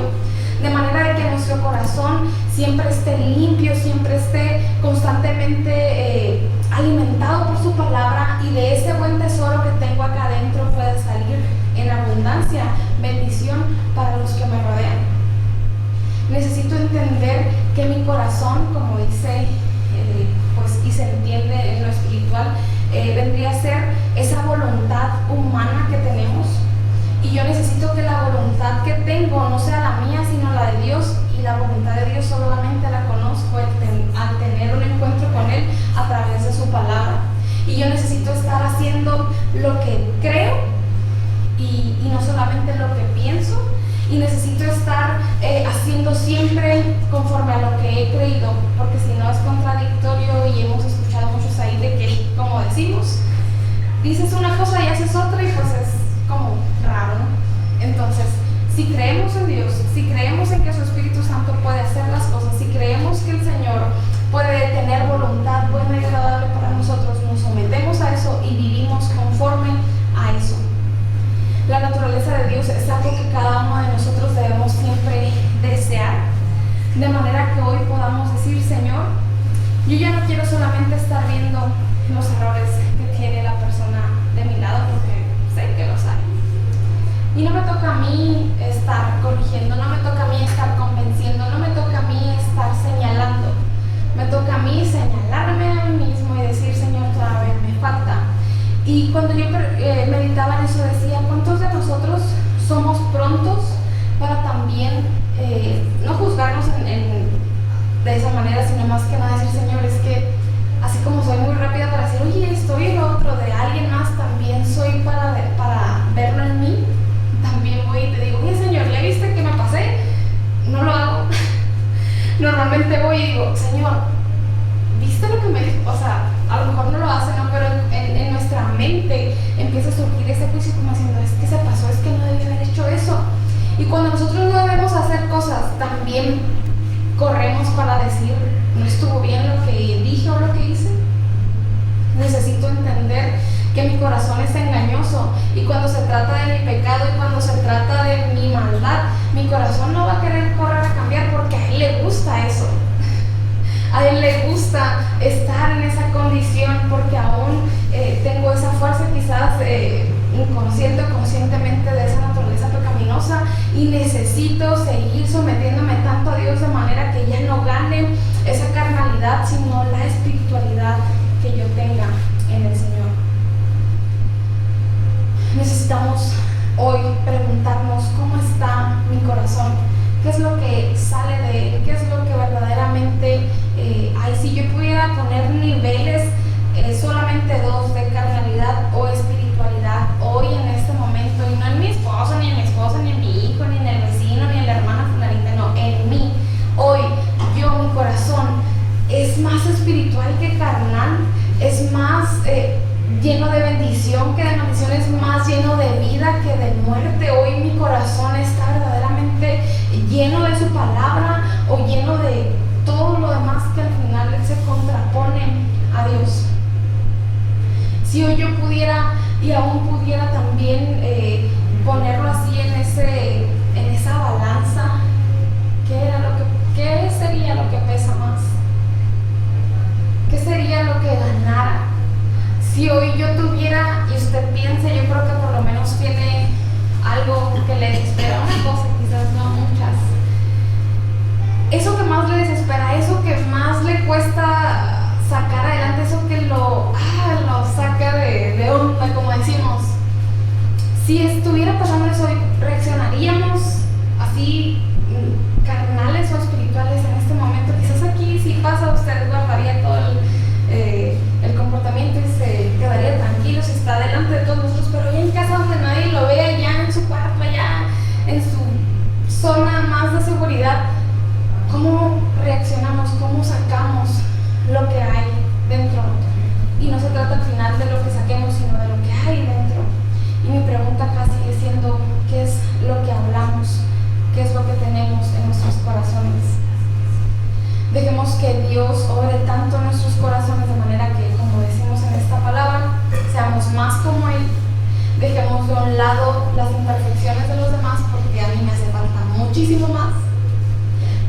[SPEAKER 1] de manera de que nuestro corazón siempre esté limpio, siempre esté constantemente alimentado por su palabra, y de ese buen tesoro que tengo acá adentro puede salir en abundancia bendición para los que me rodean. Necesito entender que mi corazón, como dice pues, y se entiende en lo espiritual, vendría a ser esa voluntad humana que tenemos, y yo necesito que la voluntad que tengo no sea la mía sino la de Dios, y la voluntad de Dios solamente la conozco al tener un encuentro con Él a través de su palabra. Y yo necesito estar haciendo lo que creo y no solamente lo que pienso, y necesito estar haciendo siempre conforme a lo que he creído, porque si no es contradictorio, y hemos escuchado muchos ahí de que, como decimos, dices una cosa y haces otra, y pues es como raro, ¿no? Entonces, si creemos en Dios, si creemos en que su Espíritu Santo puede hacer las cosas, si creemos que el Señor puede tener voluntad buena y agradable para nosotros, nos sometemos a eso y vivimos conforme a eso. La naturaleza de Dios es algo que cada uno de nosotros debemos siempre desear, de manera que hoy podamos decir: Señor, yo ya no quiero solamente estar viendo los errores que tiene la persona de mi lado, porque sé que los hay. Y no me toca a mí estar corrigiendo, no me toca a mí estar convenciendo, no me toca a mí estar señalando. Me toca a mí señalarme a mí mismo y decir: Señor, todavía me falta. Y cuando yo meditaba en eso, decía: ¿cuántos de nosotros somos prontos para también no juzgarnos de esa manera, sino más que nada decir: Señor, es que así como soy muy rápida para decir, oye, esto y lo otro de alguien más, también soy para verlo en mí? También voy y te digo: oye, Señor, ¿ya viste que me pasé? No lo hago. Normalmente voy y digo: Señor, ¿viste lo que me dijo? O sea, a lo mejor no lo hace, ¿no? Pero en nuestra mente empieza a surgir ese juicio como diciendo: es que se pasó, es que no debí haber hecho eso. Y cuando nosotros no debemos hacer cosas, también corremos para decir: no estuvo bien lo que dije o lo que hice. Necesito entender que mi corazón es engañoso, y cuando se trata de mi pecado y cuando se trata de mi maldad, mi corazón no va a querer correr a cambiar porque a él le gusta A Él le gusta estar en esa condición porque aún tengo esa fuerza, quizás inconsciente o conscientemente, de esa naturaleza pecaminosa, y necesito seguir sometiéndome tanto a Dios de manera que ya no gane esa carnalidad, sino la espiritualidad que yo tenga en el Señor. Necesitamos hoy preguntarnos cómo está mi corazón, qué es lo que sale de él, qué es lo que verdaderamente hay. Si yo pudiera poner niveles, solamente dos, de carnalidad o espiritualidad hoy en este momento, y no en mi esposo, ni en mi esposa, ni en mi hijo, ni en el vecino, ni en la hermana fulanita, no, en mí. Hoy mi corazón es más espiritual que carnal, es más lleno de bendición que de maldición, es más lleno de vida que de muerte. Hoy mi corazón está verdaderamente lleno de su palabra, o lleno de todo lo demás que al final se contrapone a Dios. Si hoy yo pudiera, y aún pudiera también ponerlo así en esa balanza, ¿qué sería lo que pesa más? ¿Qué sería lo que ganara? Si hoy yo tuviera, y usted piense, yo creo que por lo menos tiene algo que le desespera, una cosa, quizás no muchas. Eso que más le desespera, eso que más le cuesta sacar adelante, eso que lo saca de onda, como decimos. Si estuviera pasando eso, ¿reaccionaríamos así, carnales o espirituales en este momento? Quizás aquí, si pasa, usted guardaría todo el comportamiento y se quedaría tranquilo si está delante de todos nosotros, pero ya en casa donde nadie lo vea, ya en su cuarto, ya en su zona más de seguridad, ¿cómo reaccionamos? ¿Cómo sacamos lo que hay dentro? Y no se trata al final de lo que saquemos, sino de lo que hay dentro. Y mi pregunta acá sigue siendo, ¿qué es lo que hablamos? ¿Qué es lo que tenemos en nuestros corazones? Dejemos que Dios obre tanto en nuestros corazones de manera que, como decimos en esta palabra, seamos más como Él. Dejemos de un lado las imperfecciones de los demás, porque a mí me hace falta muchísimo más.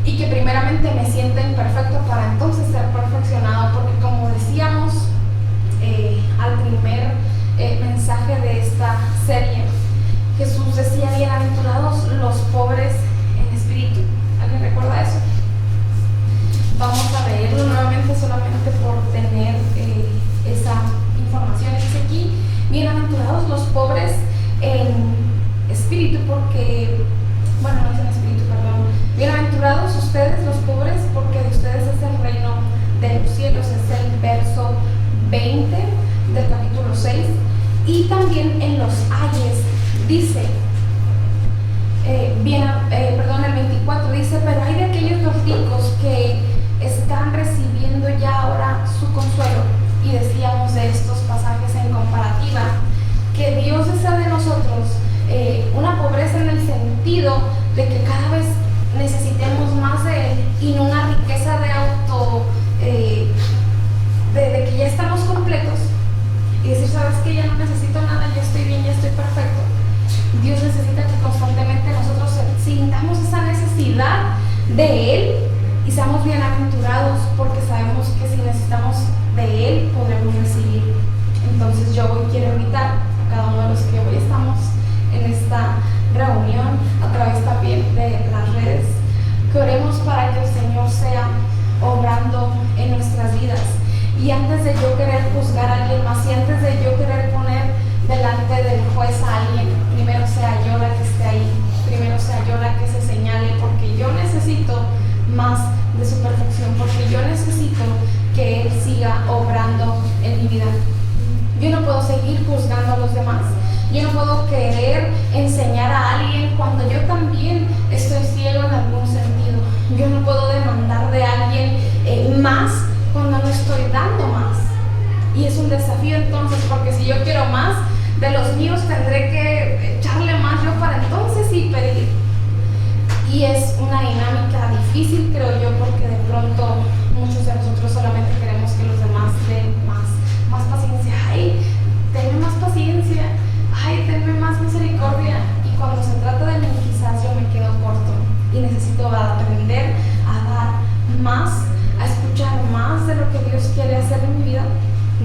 [SPEAKER 1] Y que primeramente me sienta imperfecto para entonces ser perfeccionado, porque como decíamos al primer mensaje de esta serie, Jesús decía: bienaventurados los pobres en espíritu. ¿Alguien recuerda eso? Vamos a leerlo nuevamente solamente por tener esa información. Dice aquí: bienaventurados los pobres en espíritu, porque, bueno, no es en espíritu, perdón. Bienaventurados ustedes los pobres, porque de ustedes es el reino de los cielos. Es el verso 20 del capítulo 6. Y también en los ayes dice, el 24 dice: pero hay de aquellos los ricos que están recibiendo ya ahora su consuelo. Y decíamos de estos pasajes en comparativa que Dios desea de nosotros una pobreza en el sentido de que cada vez necesitemos más de Él, y no una riqueza de de que ya estamos completos y decir: sabes que ya no necesito nada, ya estoy bien, ya estoy perfecto. Dios necesita que constantemente nosotros sintamos esa necesidad de Él y seamos bienaventurados, porque sabemos que si necesitamos de Él podremos recibir. Entonces yo hoy quiero invitar a cada uno de los que hoy estamos en esta reunión a través también de las redes, que oremos para que el Señor sea obrando en nuestras vidas. Y antes de yo querer juzgar a alguien más, y antes de yo querer poner delante del juez a alguien, primero sea yo la que esté ahí, primero sea yo la que se señale, porque yo necesito más de su perfección, porque yo necesito que Él siga obrando en mi vida. Yo no puedo seguir juzgando a los demás. Yo no puedo querer enseñar a alguien cuando yo también estoy ciego en algún sentido. Yo no puedo demandar de alguien más cuando no estoy dando más. Y es un desafío entonces, porque si yo quiero más de los míos, tendré que echarle más yo para entonces y pedir. Y es una dinámica difícil, creo yo, porque de pronto muchos de nosotros solamente queremos que los demás den más paciencia. Ay, tenme más paciencia. Ay, tenme más misericordia. Y cuando se trata de mí, quizás yo me quedo corto y necesito aprender a dar más a escuchar más de lo que Dios quiere hacer en mi vida,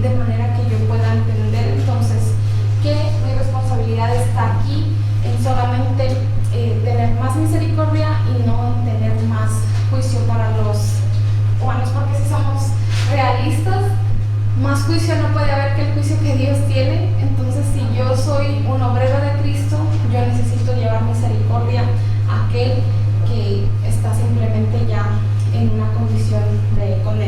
[SPEAKER 1] de manera que yo pueda entender entonces que mi responsabilidad está aquí en solamente tener más misericordia y no en tener más juicio para los humanos, porque si somos realistas, más juicio no puede haber que el juicio que Dios tiene. Entonces, si yo soy un obrero de Cristo, yo necesito llevar misericordia a aquel que está simplemente ya en una condición de condenación.